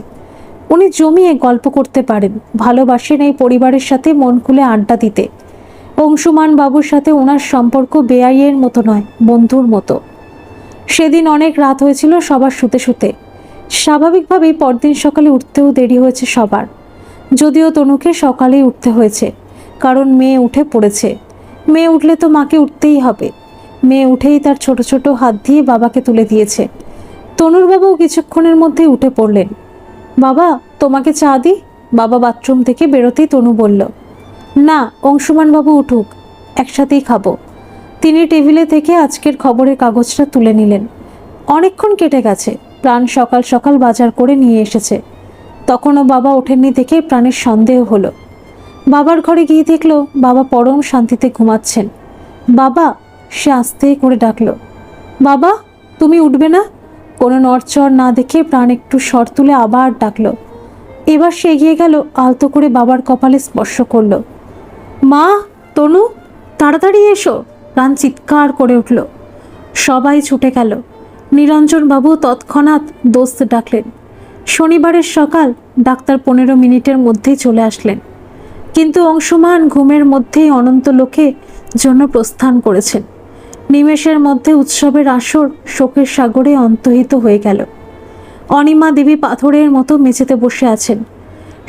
উনি জমিয়ে গল্প করতে পারেন, ভালোবাসেন এই পরিবারের সাথে মন খুলে আড্ডা দিতে। অংশুমান বাবুর সাথে ওনার সম্পর্ক বেআইয়ের মতো নয়, বন্ধুর মতো। সেদিন অনেক রাত হয়েছিল সবার শুতে শুতে। স্বাভাবিকভাবেই পরদিন সকালে উঠতেও দেরি হয়েছে সবার। যদিও তনুকে সকালেই উঠতে হয়েছে, কারণ মেয়ে উঠে পড়েছে। মেয়ে উঠলে তো মাকে উঠতেই হবে। মেয়ে উঠেই তার ছোট ছোট হাত দিয়ে বাবাকে তুলে দিয়েছে। তনুর বাবাও কিছুক্ষণের মধ্যেই উঠে পড়লেন। বাবা, তোমাকে চা দিই? বাবা বাথরুম থেকে বেরোতেই তনু বলল, না, অংশুমান বাবু উঠুক, একসাথেই খাবো। তিনি টেবিলে থেকে আজকের খবরের কাগজটা তুলে নিলেন। অনেকক্ষণ কেটে গেছে। প্রাণ সকাল সকাল বাজার করে নিয়ে এসেছে। তখনও বাবা ওঠেননি দেখে প্রাণের সন্দেহ হলো। বাবার ঘরে গিয়ে দেখলো বাবা পরম শান্তিতে ঘুমাচ্ছেন। বাবা, সে আস্তে করে ডাকলো, বাবা তুমি উঠবে না? কোনো নড়চড় না দেখে প্রাণ একটু স্বর তুলে আবার ডাকলো। এবার সে এগিয়ে গেল, আলতো করে বাবার কপালে স্পর্শ করলো। মা, তনু, তাড়াতাড়ি এসো! প্রাণ চিৎকার করে উঠল। সবাই ছুটে গেল। নিরঞ্জন বাবু তৎক্ষণাৎ দোস্ত ডাকলেন। শনিবারের সকাল, ডাক্তার 15 মিনিটের মধ্যেই চলে আসলেন। কিন্তু অংশুমান ঘুমের মধ্যেই অনন্ত লোকে জন্য প্রস্থান করেছেন। নিমেষের মধ্যে উৎসবের আসর শোকের সাগরে অন্তহিত হয়ে গেল। অনিমা দেবী পাথরের মতো মেঝেতে বসে আছেন।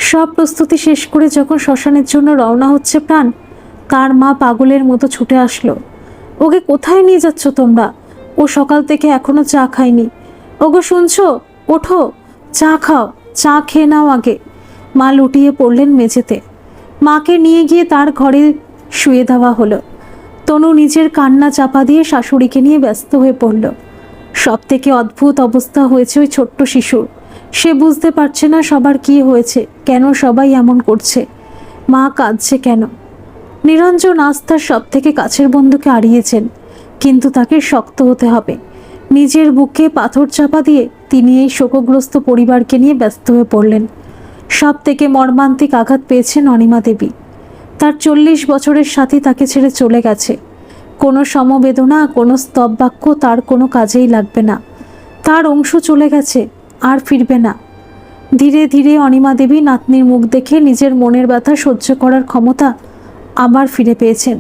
সব প্রস্তুতি শেষ করে যখন শ্মশানের জন্য রওনা হচ্ছে প্রাণ, তার মা পাগলের মতো ছুটে আসলো। ওকে কোথায় নিয়ে যাচ্ছ তোমরা? ও সকাল থেকে এখনো চা খায়নি। ওগো শুনছো? ওঠো, চা খাও, চা খেয়ে নাও আগে। মা লুটিয়ে পড়লেন মেঝেতে। মাকে নিয়ে গিয়ে তার ঘরে শুয়ে দেওয়া হলো। তনু নিজের কান্না চাপা দিয়ে শাশুড়িকে নিয়ে ব্যস্ত হয়ে পড়ল। সব থেকে অদ্ভুত অবস্থা হয়েছে ওই ছোট্ট শিশুর। সে বুঝতে পারছে না সবার কি হয়েছে, কেন সবাই এমন করছে, মা কাঁদছে কেন। নিরঞ্জন আজ তার সব থেকে কাছের বন্ধুকে হারিয়েছেন, কিন্তু তাকে শক্ত হতে হবে। নিজের বুকে পাথর চাপা দিয়ে তিনি এই শোকগ্রস্ত পরিবারকে নিয়ে ব্যস্ত হয়ে পড়লেন। সব থেকে মর্মান্তিক আঘাত পেয়েছেন অনিমা দেবী। তার 40 বছরের সাথী তাকে ছেড়ে চলে গেছে। কোনো সমবেদনা, কোনো স্তববাক্য তার কোনো কাজেই লাগবে না। তার অংশ চলে গেছে, আর ফিরবে না। ধীরে ধীরে অনিমা দেবী নাতনির মুখ দেখে নিজের মনের ব্যথা সহ্য করার ক্ষমতা আবার ফিরে পেয়েছেন।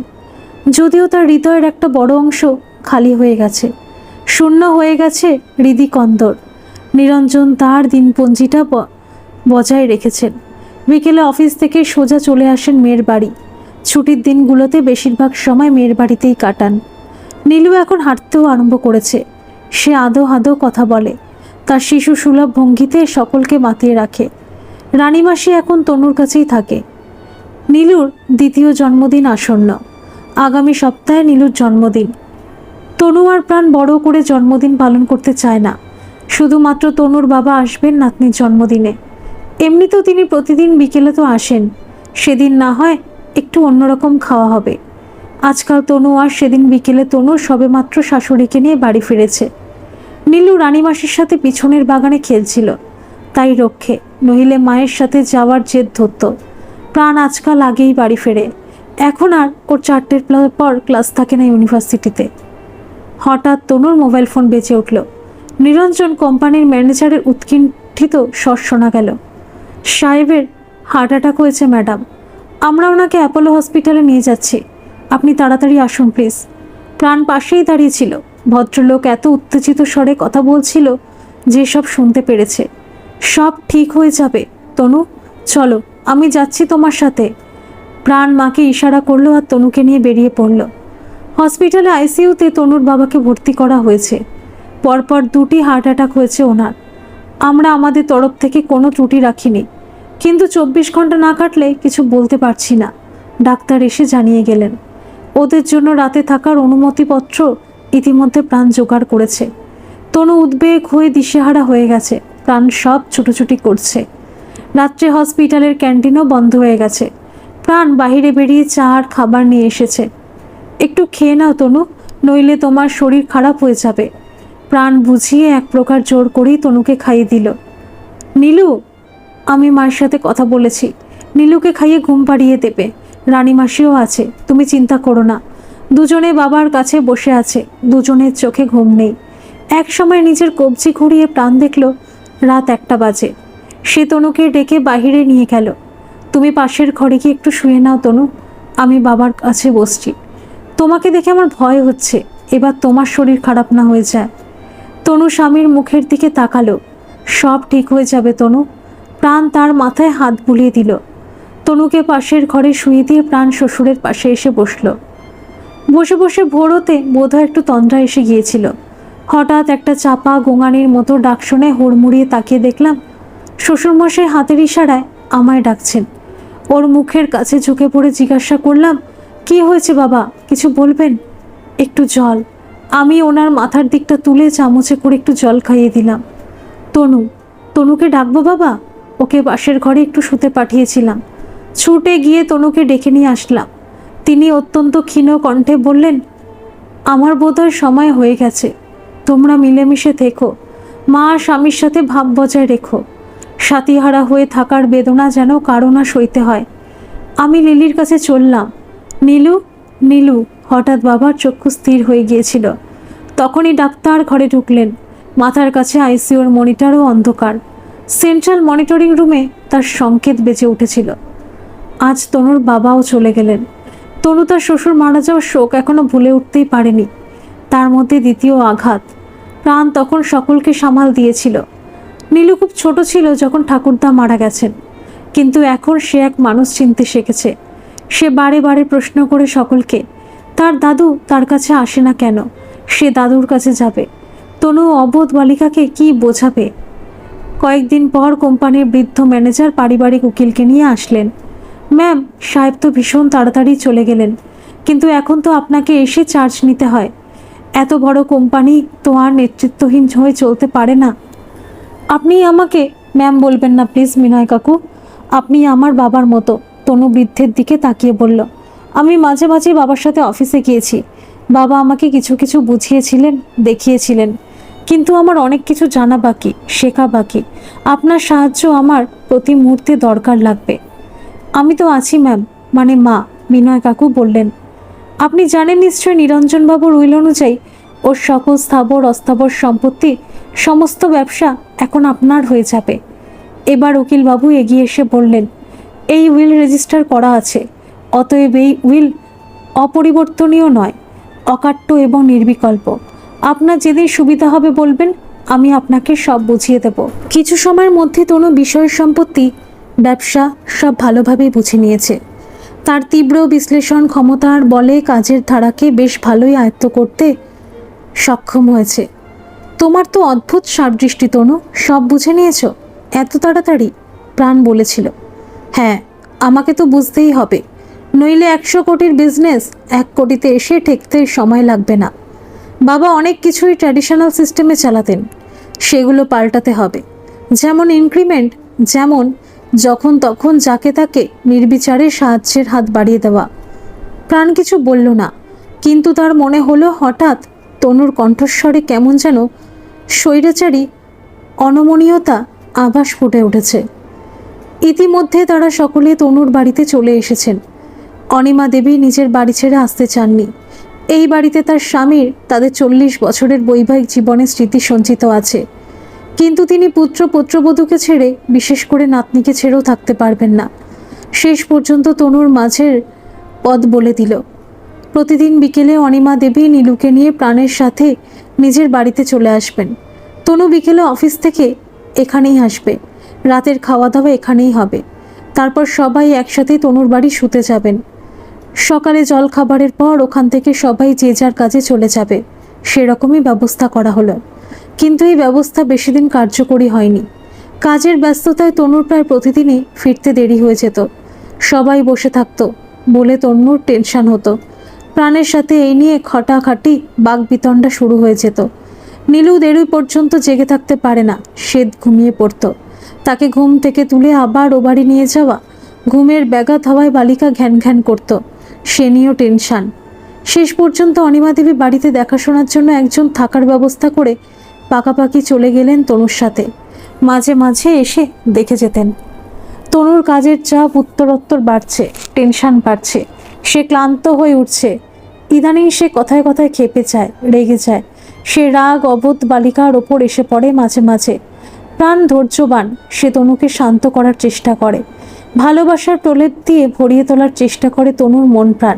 যদিও তার হৃদয়ের একটা বড় অংশ খালি হয়ে গেছে, শূন্য হয়ে গেছে হৃদিকন্দর। নিরঞ্জন তার দিনপঞ্জিটা বজায় রেখেছেন। বিকেলে অফিস থেকে সোজা চলে আসেন মেয়ের বাড়ি। ছুটির দিনগুলোতে বেশিরভাগ সময় মেয়ের বাড়িতেই কাটান। নীলু এখন হাঁটতেও আরম্ভ করেছে। সে আদো আদো কথা বলে, তার শিশু সুলভ ভঙ্গিতে সকলকে মাতিয়ে রাখে। রানীমাসি এখন তনুর কাছেই থাকে। নীলুর দ্বিতীয় জন্মদিন আসন্ন। আগামী সপ্তাহে নীলুর জন্মদিন। তনু আর প্রাণ বড় করে জন্মদিন পালন করতে চায় না। শুধুমাত্র তনুর বাবা আসবেন নাতনির জন্মদিনে। এমনিতেও তিনি প্রতিদিন বিকেলে তো আসেন। সেদিন না হয় একটু অন্যরকম খাওয়া হবে। আজকাল তনু আর সেদিন বিকেলে তনু সবেমাত্র শাশুড়িকে নিয়ে বাড়ি ফিরেছে। নীলু রানীমাসির সাথে পিছনের বাগানে খেলছিল, তাই রক্ষে, নহিলে মায়ের সাথে যাওয়ার জেদ ধরত। প্রাণ আজকাল আগেই বাড়ি ফেরে। এখন আর ওর 4টের পর ক্লাস থাকে না ইউনিভার্সিটিতে। হঠাৎ তনুর মোবাইল ফোন বেজে উঠল। নিরঞ্জন কোম্পানির ম্যানেজারের উৎকণ্ঠিত স্বর শোনা গেল। সাহেবের হার্ট অ্যাটাক হয়েছে ম্যাডাম, আমরা ওনাকে অ্যাপোলো হসপিটালে নিয়ে যাচ্ছি, আপনি তাড়াতাড়ি আসুন প্লিজ। প্রাণ পাশেই দাঁড়িয়েছিল। ভদ্রলোক এত উত্তেজিত স্বরে কথা বলছিল যে সব শুনতে পেরেছে। সব ঠিক হয়ে যাবে তনু, চলো আমি যাচ্ছি তোমার সাথে। প্রাণ মাকে ইশারা করলো আর তনুকে নিয়ে বেরিয়ে পড়ল। হসপিটালে আইসিইউতে তনুর বাবাকে ভর্তি করা হয়েছে। পরপর 2টি হার্ট অ্যাটাক হয়েছে ওনার। আমরা আমাদের তরফ থেকে কোনো ত্রুটি রাখিনি, কিন্তু 24 ঘন্টা না কাটলে কিছু বলতে পারছি না। ডাক্তার এসে জানিয়ে গেলেন। ওদের জন্য রাতে থাকার অনুমতিপত্র ইতিমধ্যে প্রাণ জোগাড় করেছে। তনু উদ্বেগ হয়ে দিশেহারা হয়ে গেছে। প্রাণ সব ছুটোছুটি করছে। রাত্রে হসপিটালের ক্যান্টিনও বন্ধ হয়ে গেছে। প্রাণ বাহিরে বেরিয়ে চা আর খাবার নিয়ে এসেছে। একটু খেয়ে নাও তনু, নইলে তোমার শরীর খারাপ হয়ে যাবে। প্রাণ বুঝিয়ে এক প্রকার জোর করেই তনুকে খাইয়ে দিল। নীলু, আমি মায়ের সাথে কথা বলেছি, নীলুকে খাইয়ে ঘুম পাড়িয়ে দেবে। রানীমাসিও আছে, তুমি চিন্তা করো না। দুজনে বাবার কাছে বসে আছে, দুজনের চোখে ঘুম নেই। এক সময় নিজের কবজি ঘুরিয়ে প্রাণ দেখল রাত 1টা বাজে। সে তনুকে ডেকে বাহিরে নিয়ে গেল। তুমি পাশের ঘরে গিয়ে একটু শুয়ে নাও তনু, আমি বাবার কাছে বসছি। তোমাকে দেখে আমার ভয় হচ্ছে, এবার তোমার শরীর খারাপ না হয়ে যায়। তনু স্বামীর মুখের দিকে তাকালো। সব ঠিক হয়ে যাবে তনু। প্রাণ তার মাথায় হাত বুলিয়ে দিল। তনুকে পাশের ঘরে শুয়ে দিয়ে প্রাণ শ্বশুরের পাশে এসে বসল। বসে বসে ভোর হতে বোধহয় একটু তন্দ্রা এসে গিয়েছিল। হঠাৎ একটা চাপা গোঙানির মতো ডাক শুনে হুড়মুড়িয়ে তাকিয়ে দেখলাম শ্বশুরমশাই হাতের ইশারায় আমায় ডাকছেন। ওর মুখের কাছে ঝুঁকে পড়ে জিজ্ঞাসা করলাম, কি হয়েছে বাবা, কিছু বলবেন? একটু জল। আমি ওনার মাথার দিকটা তুলে চামচে করে একটু জল খাইয়ে দিলাম। তনুকে ডাকবো বাবা? ওকে পাশের ঘরে একটু শুতে পাঠিয়েছিলাম। ছুটে গিয়ে তনুকে ডেকে নিয়ে আসলাম। তিনি অত্যন্ত ক্ষীণ কণ্ঠে বললেন, আমার বোধহয় সময় হয়ে গেছে, তোমরা মিলেমিশে থেকো, মা স্বামীর সাথে ভাব বজায় রেখো। সাথীহারা হয়ে থাকার বেদনা যেন কারো না সইতে হয়। আমি লিলির কাছে চললাম। নীলু, নীলু। হঠাৎ বাবার চক্ষু স্থির হয়ে গিয়েছিল। তখনই ডাক্তার ঘরে ঢুকলেন। মাথার কাছে আইসিইউর মনিটর ও অন্ধকার। সেন্ট্রাল মনিটরিং রুমে তার সংকেত বেজে উঠেছিল। আজ তনুর বাবাও চলে গেলেন। তনু তার শ্বশুর মারা যাওয়ার শোক এখনো ভুলে উঠতেই পারেনি। তার মধ্যে দ্বিতীয় আঘাত। প্রাণ তখন সকলকে সামাল দিয়েছিল। নীলু খুব ছোট ছিল যখন ঠাকুরদা মারা গেছেন, কিন্তু এখন সে এক মানুষ চিনতে শিখেছে। সে বারে বারে প্রশ্ন করে সকলকে, তার দাদু তার কাছে আসে না কেন? সে দাদুর কাছে যাবে। তনু অবোধ বালিকাকে কি বোঝাবে? কয়েকদিন পর কোম্পানির বৃদ্ধ ম্যানেজার পারিবারিক উকিলকে নিয়ে আসলেন। ম্যাম, সাহেব তো ভীষণ তাড়াতাড়ি চলে গেলেন, কিন্তু এখন তো আপনাকে এসে চার্জ নিতে হয়। এত বড় কোম্পানি তো আর নেতৃত্বহীন হয়ে চলতে পারে না। আপনি আমাকে ম্যাম বলবেন না প্লিজ মিনয় কাকু, আপনি আমার বাবার মতো। তনু বৃদ্ধের দিকে তাকিয়ে বলল, আমি মাঝে মাঝে বাবার সাথে অফিসে গিয়েছি। বাবা আমাকে কিছু কিছু বুঝিয়েছিলেন, দেখিয়েছিলেন। কিন্তু আমার অনেক কিছু জানা বাকি, শেখা বাকি। আপনার সাহায্য আমার প্রতি মুহূর্তে দরকার লাগবে। আমি তো আছি ম্যাম, মানে মা, বিনয় কাকু বললেন। আপনি জানেন নিশ্চয় নিরঞ্জনবাবুর উইল অনুযায়ী ওর সকল স্থাবর অস্থাবর সম্পত্তি, সমস্ত ব্যবসা এখন আপনার হয়ে যাবে। এবার উকিলবাবু এগিয়ে এসে বললেন, এই উইল রেজিস্টার করা আছে, অতএব এই উইল অপরিবর্তনীয় নয়, অকাট্য এবং নির্বিকল্প। আপনার যেদিন সুবিধা হবে বলবেন, আমি আপনাকে সব বুঝিয়ে দেব। কিছু সময়ের মধ্যে তনু বিষয় সম্পত্তি, ব্যবসা সব ভালোভাবেই বুঝে নিয়েছে। তার তীব্র বিশ্লেষণ ক্ষমতার বলে কাজের ধারাকে বেশ ভালোই আয়ত্ত করতে সক্ষম হয়েছে। তোমার তো অদ্ভুত সাবদৃষ্টি তনু, সব বুঝে নিয়েছো এত তাড়াতাড়ি, প্রাণ বলেছিল। হ্যাঁ, আমাকে তো বুঝতেই হবে, নইলে 100 কোটির বিজনেস 1 কোটিতে এসে ঠেকতে সময় লাগবে না। বাবা অনেক কিছুই ট্র্যাডিশনাল সিস্টেমে চালাতেন, সেগুলো পাল্টাতে হবে। যেমন ইনক্রিমেন্ট, যেমন যখন তখন যাকে তাকে নির্বিচারে সাহায্যের হাত বাড়িয়ে দেওয়া। প্রাণ কিছু বলল না, কিন্তু তার মনে হলো হঠাৎ তনুর কণ্ঠস্বরে কেমন যেন স্বৈরাচারী অনমনীয়তা আভাস ফুটে উঠেছে। ইতিমধ্যে তারা সকলে তনুর বাড়িতে চলে এসেছেন। অনিমা দেবী নিজের বাড়ি ছেড়ে আসতে চাননি। এই বাড়িতে তার স্বামীর তাদের 40 বছরের বৈবাহিক জীবনের স্মৃতি সঞ্চিত আছে, কিন্তু তিনি পুত্র পুত্রবধূকে ছেড়ে, বিশেষ করে নাতনিকে ছেড়েও থাকতে পারবেন না। শেষ পর্যন্ত তনুর মাঝের পদ বলে দিল। প্রতিদিন বিকেলে অনিমা দেবী নীলুকে নিয়ে প্রাণের সাথে নিজের বাড়িতে চলে আসবেন। তনু বিকেলে অফিস থেকে এখানেই আসবে, রাতের খাওয়া দাওয়া এখানেই হবে। তারপর সবাই একসাথে তনুর বাড়ি শুতে যাবেন। সকালে জল খাবারের পর ওখান থেকে সবাই যে যার কাজে চলে যাবে, সেরকমই ব্যবস্থা করা হলো। কিন্তু এই ব্যবস্থা বেশি দিন কার্যকরী হয়নি। কাজের ব্যস্ততায় তনুর প্রায় প্রতিদিনই ফিরতে দেরি হয়ে যেত। সবাই বসে থাকতো বলে তনুর টেনশন হতো। প্রাণের সাথে এই নিয়ে খটাখাটি বাকবিতণ্ডা শুরু হয়ে যেত। নীলু দেরি পর্যন্ত জেগে থাকতে পারে না, সে ঘুমিয়ে পড়ত। তাকে ঘুম থেকে তুলে আবার ও বাড়ি নিয়ে যাওয়া, ঘুমের ব্যাঘাত হওয়ায় বালিকা ঘ্যান ঘ্যান করত, সে নিয়েও টেনশন। শেষ পর্যন্ত অনিমা দেবী বাড়িতে দেখাশোনার জন্য একজন থাকার ব্যবস্থা করে পাকাপাকি চলে গেলেন তনুর সাথে। মাঝে মাঝে এসে দেখে যেতেন। তনুর কাজের চাপ উত্তরোত্তর বাড়ছে, টেনশন বাড়ছে, সে ক্লান্ত হয়ে উঠছে। ইদানিং সে কথায় কথায় ক্ষেপে যায়, রেগে যায়। সে রাগ অবোধ বালিকার ওপর এসে পড়ে মাঝে মাঝে। প্রাণ ধৈর্যবান, সে তনুকে শান্ত করার চেষ্টা করে, ভালোবাসার প্রলেপ দিয়ে ভরিয়ে তোলার চেষ্টা করে তনুর মন প্রাণ।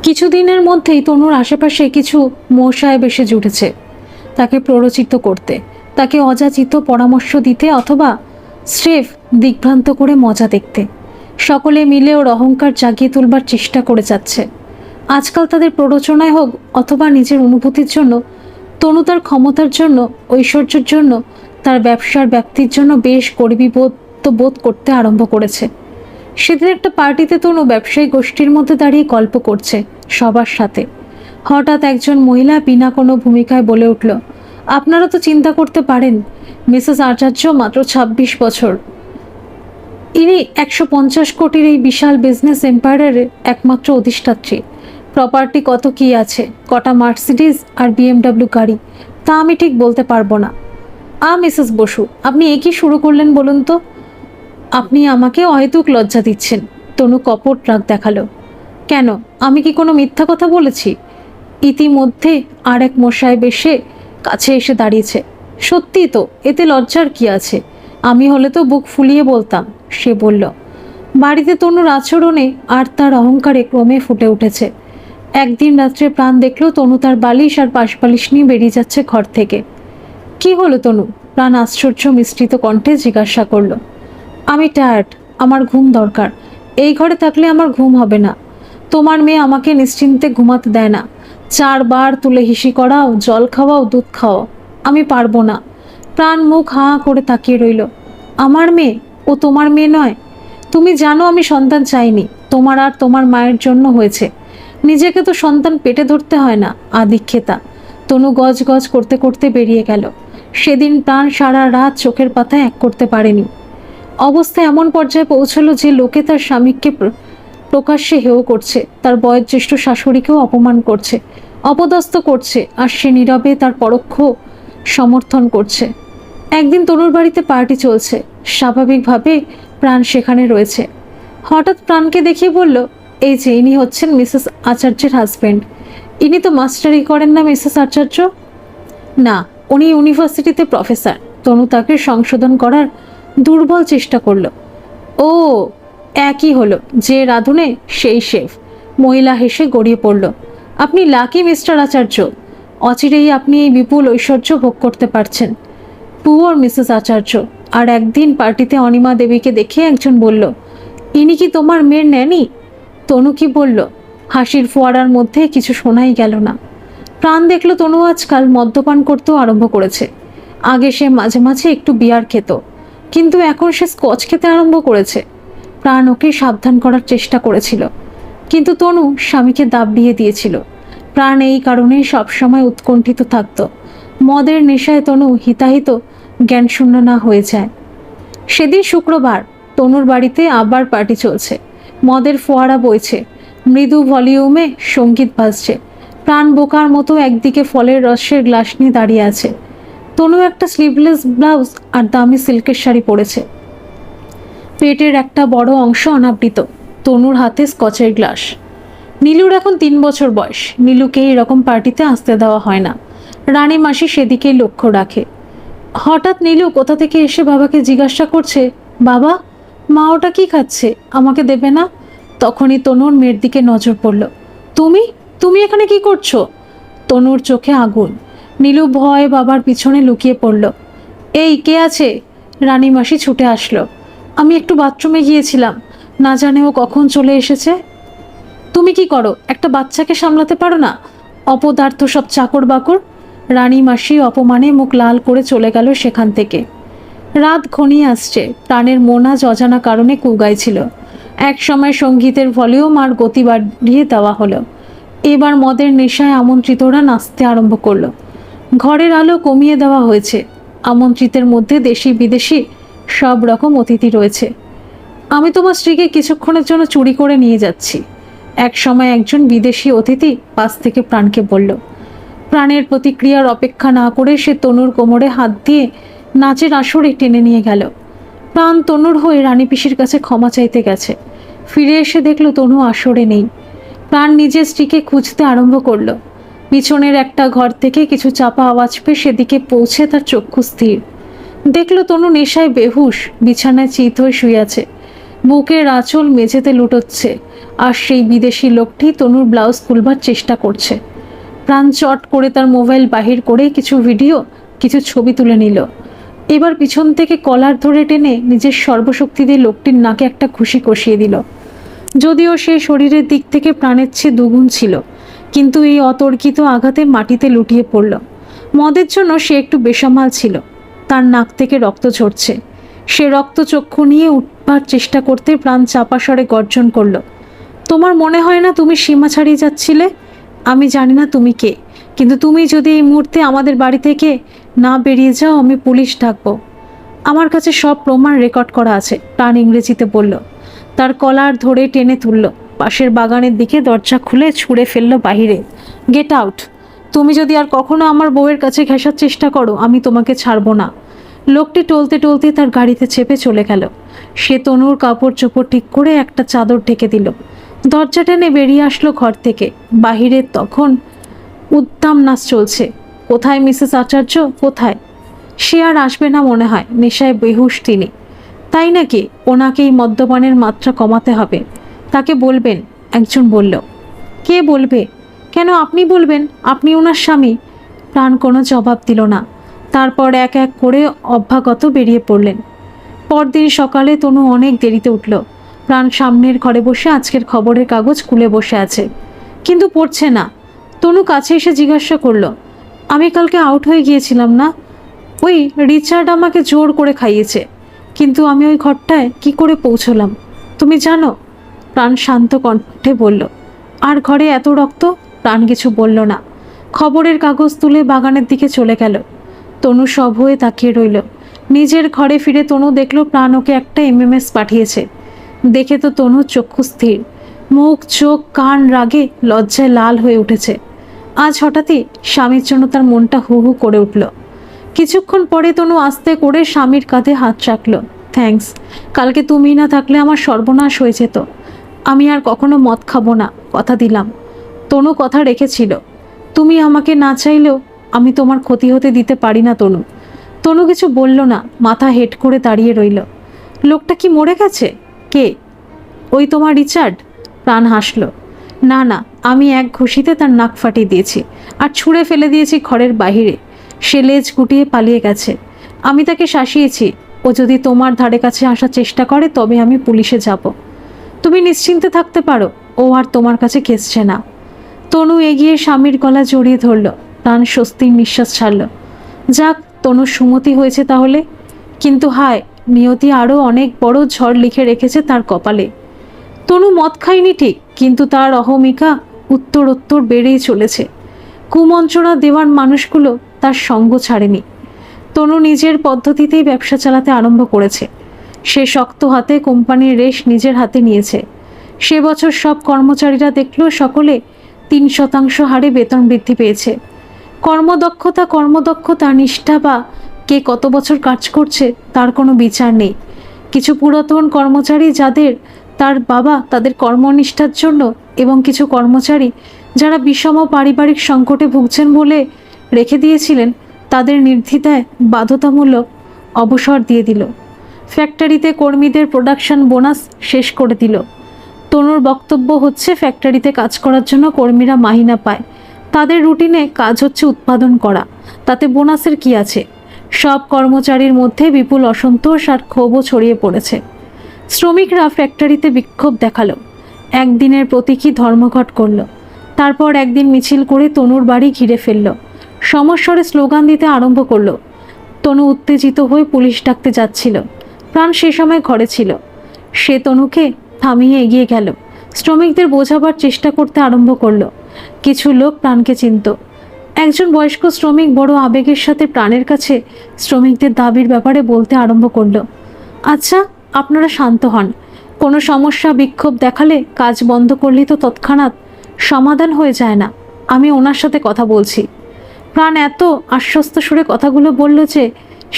কিছুদিনের মধ্যেই তনুর আশেপাশে কিছু মোসাহেব এসে জুটেছে তাকে প্ররোচিত করতে, তাকে অযাচিত পরামর্শ দিতে অথবা স্রেফ দিগ্ভ্রান্ত করে মজা দেখতে। সকলে মিলে ওর অহংকার জাগিয়ে তুলবার চেষ্টা করে যাচ্ছে। আজকাল তাদের প্ররোচনায় হোক অথবা নিজের অনুভূতির জন্য, তনু তার ক্ষমতার জন্য, ঐশ্বর্যের জন্য, তার ব্যবসার ব্যাপ্তির জন্য বেশ বোধ করতে আরম্ভ করেছে। সেদিন একটা পার্টিতে তনু ব্যবসায়ী গোষ্ঠীর মধ্যে দাঁড়িয়ে গল্প করছে সবার সাথে। হঠাৎ একজন মহিলা বিনা কোনো ভূমিকায় বলে উঠল, আপনারা তো চিন্তা করতে পারেন, মিসেস আচার্য মাত্র 26 বছর, ইনি 150 কোটির এই বিশাল বিজনেস এম্পায়ারের একমাত্র অধিষ্ঠাত্রী। প্রপার্টি কত কি আছে, কটা মার্সিডিজ আর BMW গাড়ি, তা আমি ঠিক বলতে পারবো না। মিসেস বসু, আপনি একই শুরু করলেন বলুন তো? আপনি আমাকে অহেতুক লজ্জা দিচ্ছেন। তনু কপট রাগ দেখালো। কেন, আমি কি কোনো মিথ্যা কথা বলেছি? ইতিমধ্যে আর এক মশায়েব এসে কাছে এসে দাঁড়িয়েছে। সত্যি তো, এতে লজ্জার কি আছে? আমি হলে তো বুক ফুলিয়ে বলতাম, সে বলল। বাড়িতে তনুর আচরণে আর তার অহংকারে ক্রমে ফুটে উঠেছে। একদিন রাত্রে প্রাণ দেখল তনু তার বালিশ আর পাশবালিশ নিয়ে বেরিয়ে যাচ্ছে ঘর থেকে। কি হলো তনু? প্রাণ আশ্চর্য মিশ্রিত কণ্ঠে জিজ্ঞাসা করল। আমি টায়ার্ড, আমার ঘুম দরকার। এই ঘরে থাকলে আমার ঘুম হবে না। তোমার মেয়ে আমাকে নিশ্চিন্তে ঘুমাতে দেয় না। 4 বার তুলে হিসি করাও, জল খাওয়াও, দুধ খাওয়াও, আমি পারবো না। প্রাণ মুখ হাঁ করে তাকিয়ে রইল। আমার মেয়ে? ও তোমার মেয়ে নয়। তুমি জানো আমি সন্তান চাইনি, তোমার আর তোমার মায়ের জন্য হয়েছে। নিজেকে তো সন্তান পেটে ধরতে হয় না, আদিক্ষেতা। তনু গজ গজ করতে করতে বেরিয়ে গেল। সেদিন প্রাণ সারা রাত চোখের পাতায় এক করতে পারেনি। অবস্থা এমন পর্যায়ে পৌঁছলো যে লোকে তার স্বামীকে প্রকাশ্যে হেয় করছে, তার বয়োজ্যেষ্ঠ শাশুড়িকেও অপমান করছে, অপদস্থ করছে, আর সে নীরবে তার পরোক্ষ সমর্থন করছে। একদিন তনুর বাড়িতে পার্টি চলছে, স্বাভাবিকভাবে প্রাণ সেখানে রয়েছে। হঠাৎ প্রাণকে দেখিয়ে বলল, এই যে ইনি হচ্ছেন মিসেস আচার্যের হাজবেন্ড। ইনি তো মাস্টারি করেন না মিসেস আচার্য? না, উনি ইউনিভার্সিটিতে প্রফেসর। তনু তাকে সংশোধন করার দুর্বল চেষ্টা করলো। ও, একই হলো, যে রাঁধুনে সেই শেফ। মহিলা হেসে গড়িয়ে পড়ল, আপনি লাকি মিস্টার আচার্য। অচিরেই আপনি এই বিপুল ঐশ্বর্য ভোগ করতে পারছেন। পুয়ার মিসেস আচার্য। আর একদিন পার্টিতে অনিমা দেবীকে দেখে একজন বলল, ইনি কি তোমার মেয়ের ন্যানি? তনু কি বলল? হাসির ফোয়ারার মধ্যে কিছু শোনাই গেল না। প্রাণ দেখল তনু আজকাল মদ্যপান করতেও আরম্ভ করেছে। আগে সে মাঝে মাঝে একটু বিয়ার খেত, কিন্তু এখন সে স্কচ খেতে আরম্ভ করেছে। প্রাণ ওকে সাবধান করার চেষ্টা করেছিল, কিন্তু তনু স্বামীকে দাবিয়ে দিয়েছিল। প্রাণ এই কারণেই সবসময় উৎকণ্ঠিত থাকত। মদের নেশায় তনু হিতাহিত জ্ঞানশূন্য না হয়ে যায়। সেদিন শুক্রবার, তনুর বাড়িতে আবার পার্টি চলছে। মদের ফোয়ারা বইছে, মৃদু ভলিউমে সঙ্গীত বাজছে। প্রাণ বোকার মতো একদিকে ফলের রসের গ্লাস নিয়ে দাঁড়িয়ে আছে। তনু একটা স্লিভলেস ব্লাউজ আর দামি সিল্কের শাড়ি পরেছে। পেটের একটা বড় অংশ অনাবৃত। তনুর হাতে স্কচের গ্লাস। নীলুর এখন 3 বছর বয়স। নীলুকে এরকম পার্টিতে আসতে দেওয়া হয় না। রানী মাসি সেদিকেই লক্ষ্য রাখে। হঠাৎ নীলু কোথা থেকে এসে বাবাকে জিজ্ঞাসা করছে, বাবা, মা ওটা কি খাচ্ছে, আমাকে দেবে না? তখনই তনুর মেয়ের দিকে নজর পড়ল। তুমি তুমি এখানে কি করছো? তনুর চোখে আগুন। নীলু ভয়ে বাবার পিছনে লুকিয়ে পড়ল। এই, কে আছে? রানী মাসি ছুটে আসলো। আমি একটু বাথরুমে গিয়েছিলাম, না জানে ও কখন চলে এসেছে। তুমি কি করো? একটা বাচ্চাকে সামলাতে পারো না? অপদার্থ সব চাকর বাকর। রানী মাসি অপমানে মুখ লাল করে চলে গেল সেখান থেকে। রাত ঘনিয়ে আসছে। প্রাণের মন আজ অজানা কারণে কুগাইছিল। এক সময় সঙ্গীতের ভলিউম আর গতি বাড়িয়ে দেওয়া হলো। এবার মদের নেশায় আমন্ত্রিতরা নাচতে আরম্ভ করলো। ঘরের আলো কমিয়ে দেওয়া হয়েছে। আমন্ত্রিতের মধ্যে দেশি বিদেশি সব রকম অতিথি রয়েছে। আমি তোমার স্ত্রীকে কিছুক্ষণের জন্য চুরি করে নিয়ে যাচ্ছি, এক সময় একজন বিদেশি অতিথি পাশ থেকে প্রাণকে বলল। প্রাণের প্রতিক্রিয়ার অপেক্ষা না করে সে তনুর কোমরে হাত দিয়ে নাচের আসরে টেনে নিয়ে গেল। প্রাণ তনুর হয়ে রানী পিসির কাছে ক্ষমা চাইতে গেছে। ফিরে এসে দেখল তনু আসরে নেই। প্রাণ নিজের স্ত্রীকে খুঁজতে আরম্ভ করলো। পিছনের একটা ঘর থেকে কিছু চাপা আওয়াজ পেয়ে সেদিকে পৌঁছে তার চক্ষু স্থির। দেখল তনু নেশায় বেহুশ বিছানায় চিত হয়ে শুয়ে আছে। বুকের আঁচল মেঝেতে লুটোচ্ছে, আর সেই বিদেশি লোকটি তনুর ব্লাউজ খুলবার চেষ্টা করছে। প্রাণ চট করে তার মোবাইল বাহির করে কিছু ভিডিও, কিছু ছবি তুলে নিল। এবার পিছন থেকে কলার ধরে টেনে নিজের সর্বশক্তি দিয়ে লোকটির নাকে একটা ঘুষি কষিয়ে দিল। যদিও সে শরীরের দিক থেকে প্রাণের চেয়ে দুগুণ ছিল, কিন্তু এই অতর্কিত আঘাতে মাটিতে লুটিয়ে পড়ল। মদের জন্য সে একটু বেসামাল ছিল। তার নাক থেকে রক্ত ঝরছে। সে রক্তচক্ষু নিয়ে উঠবার চেষ্টা করতে প্রাণ চাপা স্বরে গর্জন করল, তোমার মনে হয় না তুমি সীমা ছাড়িয়ে যাচ্ছিলে? আমি জানি না তুমি কে, কিন্তু তুমি যদি এই মুহূর্তে আমাদের বাড়ি থেকে না বেরিয়ে যাও, আমি পুলিশ ডাকবো। আমার কাছে সব প্রমাণ রেকর্ড করা আছে, প্রাণ ইংরেজিতে বলল। তার কলার ধরে টেনে তুলল। পাশের বাগানের দিকে দরজা খুলে ছুঁড়ে ফেলল বাহিরে। Get out! তুমি যদি আর কখনো আমার বউয়ের কাছে ঘেঁষার চেষ্টা করো, আমি তোমাকে ছাড়বো না। লোকটি টলতে টলতে তার গাড়িতে চেপে চলে গেল। সে তনুর কাপড় চোপড় ঠিক করে একটা চাদর ঢেকে দিল। দরজা টেনে বেরিয়ে আসলো ঘর থেকে। বাহিরে তখন উদ্দাম নাচ চলছে। কোথায় মিসেস আচার্য, কোথায়? সে আর আসবে না মনে হয়, নেশায় বেহুশ তিনি। তাই নাকি? ওনাকেই মদ্যপানের মাত্রা কমাতে হবে। তাকে বলবেন, একজন বলল। কে বলবে? কেন আপনি বলবেন, আপনি ওনার স্বামী। প্রাণ কোনো জবাব দিল না। তারপর এক এক করে অভ্যাগত বেরিয়ে পড়লেন। পরদিন সকালে তনু অনেক দেরিতে উঠল। প্রাণ সামনের ঘরে বসে আজকের খবরের কাগজ খুলে বসে আছে, কিন্তু পড়ছে না। তনু কাছে এসে জিজ্ঞাসা করল, আমি কালকে আউট হয়ে গিয়েছিলাম না? ওই রিচার্ড আমাকে জোর করে খাইয়েছে, কিন্তু আমি ওই ঘরটায় কি করে পৌঁছলাম তুমি জানো? প্রাণ শান্ত কণ্ঠে বলল। আর ঘরে এত রক্ত? প্রাণ কিছু বলল না। খবরের কাগজ তুলে বাগানের দিকে চলে গেল। তনু সব হয়ে তাকিয়ে রইল। নিজের ঘরে ফিরে তনু দেখল প্রাণ ওকে একটা এমএমএস পাঠিয়েছে। দেখে তো তনুর চক্ষু স্থির। মুখ, চোখ, কান রাগে লজ্জায় লাল হয়ে উঠেছে। আজ হঠাৎই স্বামীর জন্য তার মনটা হু হু করে উঠল। কিছুক্ষণ পরে তনু আস্তে করে স্বামীর কাঁধে হাত রাখল। থ্যাঙ্কস, কালকে তুমি না থাকলে আমার সর্বনাশ হয়ে যেত। আমি আর কখনো মদ খাবো না, কথা দিলাম। তনু কথা রেখেছিল। তুমি আমাকে না চাইলেও আমি তোমার ক্ষতি হতে দিতে পারি না তনু। তনু কিছু বলল না, মাথা হেট করে দাঁড়িয়ে রইল। লোকটা কি মরে গেছে? কে? ওই তোমার রিচার্ড? প্রাণ হাসল। না না, আমি এক ঘুষিতে তার নাক ফাটিয়ে দিয়েছি আর ছুঁড়ে ফেলে দিয়েছি ঘরের বাহিরে। সে লেজ গুটিয়ে পালিয়ে গেছে। আমি তাকে শাসিয়েছি, ও যদি তোমার ধারে কাছে আসার চেষ্টা করে তবে আমি পুলিশে যাব। তুমি নিশ্চিন্তে থাকতে পারো, ও আর তোমার কাছে ঘেঁষছে না। তনু এগিয়ে স্বামীর গলা জড়িয়ে ধরল। প্রাণ স্বস্তির নিঃশ্বাস ছাড়ল। যাক, তনুর সুমতি হয়েছে তাহলে। কিন্তু হায়, নিয়তি আরও অনেক বড় ঝড় লিখে রেখেছে তার কপালে। তনু মদ খায়নি ঠিক, কিন্তু তার অহমিকা উত্তরোত্তর বেড়েই চলেছে। কুমন্ত্রণা দেওয়ার মানুষগুলো তার সঙ্গ ছাড়েনি। তনু নিজের পদ্ধতিতেই ব্যবসা চালাতে আরম্ভ করেছে। সে শক্ত হাতে কোম্পানির রেশ নিজের হাতে নিয়েছে। সে বছর সব কর্মচারীরা দেখল সকলে 3% হারে বেতন বৃদ্ধি পেয়েছে। কর্মদক্ষতা নিষ্ঠা বা কে কত বছর কাজ করছে তার কোনো বিচার নেই। কিছু পুরাতন কর্মচারী যাদের তার বাবা তাদের কর্মনিষ্ঠার জন্য, এবং কিছু কর্মচারী যারা বিষম পারিবারিক সংকটে ভুগছেন বলে রেখে দিয়েছিলেন, তাদের নির্দ্বিধায় বাধ্যতামূলক অবসর দিয়ে দিল। ফ্যাক্টরিতে কর্মীদের প্রোডাকশন বোনাস শেষ করে দিল। তনুর বক্তব্য হচ্ছে, ফ্যাক্টরিতে কাজ করার জন্য কর্মীরা মাহিনা পায়। তাদের রুটিনে কাজ হচ্ছে উৎপাদন করা, তাতে বোনাসের কি আছে? সব কর্মচারীর মধ্যে বিপুল অসন্তোষ আর ক্ষোভও ছড়িয়ে পড়েছে। শ্রমিকরা ফ্যাক্টরিতে বিক্ষোভ দেখালো, একদিনের প্রতীকী ধর্মঘট করলো। তারপর একদিন মিছিল করে তনুর বাড়ি ঘিরে ফেলল। সমস্বরে স্লোগান দিতে আরম্ভ করলো। তনু উত্তেজিত হয়ে পুলিশ ডাকতে যাচ্ছিল। প্রাণ সে সময় ঘরে ছিল। সে তনুকে থামিয়ে এগিয়ে গেল। শ্রমিকদের বোঝাবার চেষ্টা করতে আরম্ভ করলো। কিছু লোক প্রাণকে চিনত। একজন বয়স্ক শ্রমিক বড় আবেগের সাথে প্রাণের কাছে শ্রমিকদের দাবির ব্যাপারে বলতে আরম্ভ করলো। আচ্ছা, আপনারা শান্ত হন। কোনো সমস্যা বিক্ষোভ দেখালে কাজ বন্ধ করলেই তো তৎক্ষণাৎ সমাধান হয়ে যায় না। আমি ওনার সাথে কথা বলছি। প্রাণ এত আশ্বস্ত সুরে কথাগুলো বলল যে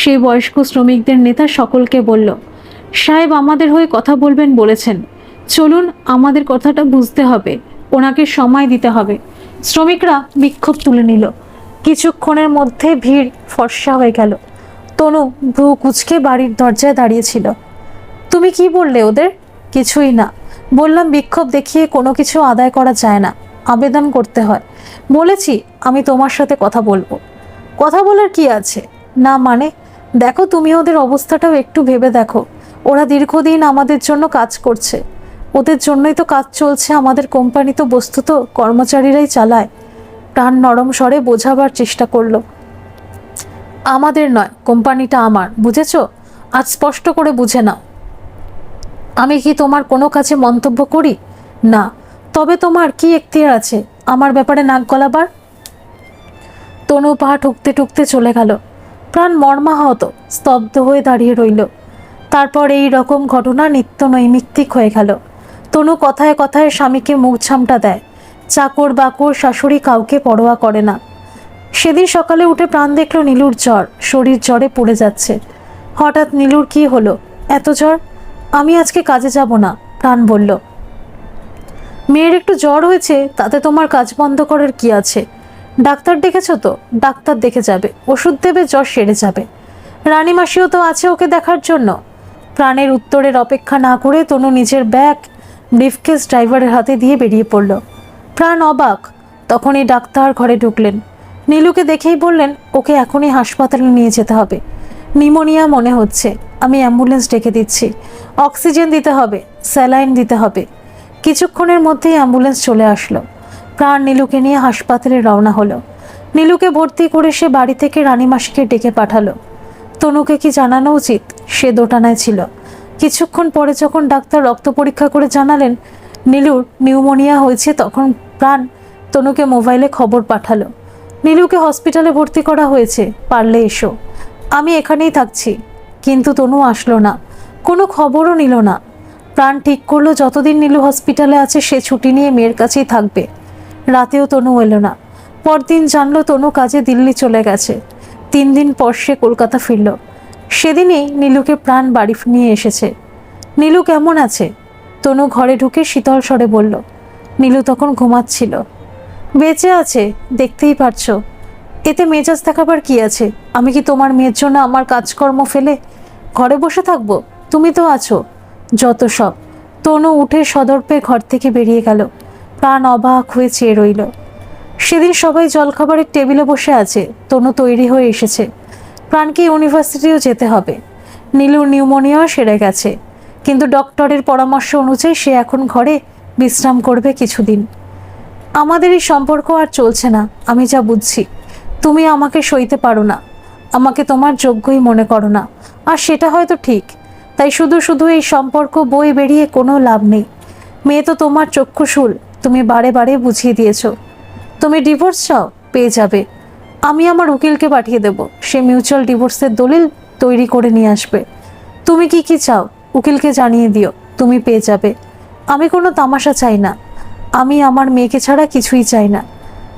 সেই বয়স্ক শ্রমিকদের নেতা সকলকে বলল, সাহেব আমাদের হয়ে কথা বলবেন বলেছেন, চলুন, আমাদের কথাটা বুঝতে হবে, ওনাকে সময় দিতে হবে। শ্রমিকরা বিক্ষোভ তুলে নিল। কিছুক্ষণের মধ্যে ভিড় ফর্সা হয়ে গেল। তনু ভ্রু কুঁচকে বাড়ির দরজায় দাঁড়িয়েছিল। তুমি কি বললে ওদের? কিছুই না। বললাম বিক্ষোভ দেখিয়ে কোনো কিছু আদায় করা যায় না, আবেদন করতে হয়। বলেছি আমি তোমার সাথে কথা বলবো। কথা বলার কি আছে? না মানে, দেখো তুমি ওদের অবস্থাটাও একটু ভেবে দেখো। ওরা দীর্ঘদিন আমাদের জন্য কাজ করছে, ওদের জন্যই তো কাজ চলছে। আমাদের কোম্পানি তো বস্তুত কর্মচারীরাই চালায়। প্রাণ নরম স্বরে বোঝাবার চেষ্টা করলো। আমাদের নয়, কোম্পানিটা আমার, বুঝেছ? আজ স্পষ্ট করে বুঝে নাও। আমি কি তোমার কোনো কাজে মন্তব্য করি? না। তবে তোমার কি এখতিয়ার আছে আমার ব্যাপারে নাক গলাবার? তনু পা ঠুকতে ঠুকতে চলে গেল। প্রাণ মর্মাহত স্তব্ধ হয়ে দাঁড়িয়ে রইল। তারপর এই রকম ঘটনা নিত্য নৈমিত্তিক হয়ে গেল। তনু কথায় কথায় স্বামীকে মুখ ঝামটা দেয়। চাকর বাকর শাশুড়ি কাউকে পরোয়া করে না। সেদিন সকালে উঠে প্রাণ দেখল নীলুর জ্বর, শরীর জ্বরে পড়ে যাচ্ছে। হঠাৎ নীলুর কি হলো, এত জ্বর? আমি আজকে কাজে যাব না, প্রাণ বলল। মেয়ের একটু জ্বর হয়েছে, তাতে তোমার কাজ বন্ধ করার কি আছে? ডাক্তার ডেকেছো তো? ডাক্তার দেখে যাবে, ওষুধ দেবে, জ্বর সেরে যাবে। রানীমাসিও তো আছে ওকে দেখার জন্য। প্রাণের উত্তরের অপেক্ষা না করে তনু নিজের ব্যাগ ব্রিফকেস ড্রাইভারের হাতে দিয়ে বেরিয়ে পড়ল। প্রাণ অবাক। তখনই ডাক্তার ঘরে ঢুকলেন। নীলুকে দেখেই বললেন, ওকে এখনই হাসপাতালে নিয়ে যেতে হবে। নিউমোনিয়া মনে হচ্ছে, আমি অ্যাম্বুলেন্স ডেকে দিচ্ছি। অক্সিজেন দিতে হবে, স্যালাইন দিতে হবে। কিছুক্ষণের মধ্যেই অ্যাম্বুলেন্স চলে আসলো। প্রাণ নীলুকে নিয়ে হাসপাতালে রওনা হলো। নীলুকে ভর্তি করে সে বাড়ি থেকে রানীমাসিকে ডেকে পাঠালো। তনুকে কি জানানো উচিত? সে দোটানায় ছিল। কিছুক্ষণ পরে যখন ডাক্তার রক্ত পরীক্ষা করে জানালেন নীলুর নিউমোনিয়া হয়েছে, তখন প্রাণ তনুকে মোবাইলে খবর পাঠালো, নীলুকে হসপিটালে ভর্তি করা হয়েছে, পারলে এসো। আমি এখানেই থাকছি। কিন্তু তনু আসলো না, কোনো খবরও নিল না। প্রাণ ঠিক করলো যতদিন নীলু হসপিটালে আছে সে ছুটি নিয়ে মেয়ের কাছেই থাকবে। রাতেও তনু এলো না। পরদিন জানলো তনু কাজে দিল্লি চলে গেছে। 3 দিন পর সে কলকাতা ফিরল। সেদিনই নীলুকে প্রাণ বাড়ি নিয়ে এসেছে। নীলু কেমন আছে? তনু ঘরে ঢুকে শীতল স্বরে বলল। নীলু তখন ঘুমাচ্ছিল। বেঁচে আছে, দেখতেই পারছো। এতে মেজাজ দেখাবার কি আছে? আমি কি তোমার মেয়ের জন্য আমার কাজকর্ম ফেলে ঘরে বসে থাকবো? তুমি তো আছো। যত সব। তনু উঠে সদর্পে ঘর থেকে বেরিয়ে গেল। প্রাণ অবাক হয়ে চেয়ে রইল। সেদিন সবাই জলখাবারের টেবিলে বসে আছে। তনু তৈরি হয়ে এসেছে। প্রাণকে ইউনিভার্সিটিও যেতে হবে। নীলুর নিউমোনিয়াও সেরে গেছে, কিন্তু ডক্টরের পরামর্শ অনুযায়ী সে এখন ঘরে বিশ্রাম করবে কিছুদিন। আমাদের এই সম্পর্ক আর চলছে না, আমি যা বুঝছি। তুমি আমাকে সইতে পারো না, আমাকে তোমার যোগ্যই মনে করো না। আর সেটা হয়তো ঠিক। তাই শুধু শুধু এই সম্পর্ক বয়ে বেরিয়ে কোনো লাভ নেই। মেয়ে তো তোমার চক্ষুশূল, তুমি বারে বারে বুঝিয়ে দিয়েছ। তুমি ডিভোর্স চাও, পেয়ে যাবে। আমি আমার উকিলকে পাঠিয়ে দেব, সে মিউচুয়াল ডিভোর্সের দলিল তৈরি করে নিয়ে আসবে। তুমি কি কি চাও উকিলকে জানিয়ে দিও, তুমি পেয়ে যাবে। আমি কোনো তামাশা চাই না। আমি আমার মেয়েকে ছাড়া কিছুই চাই না।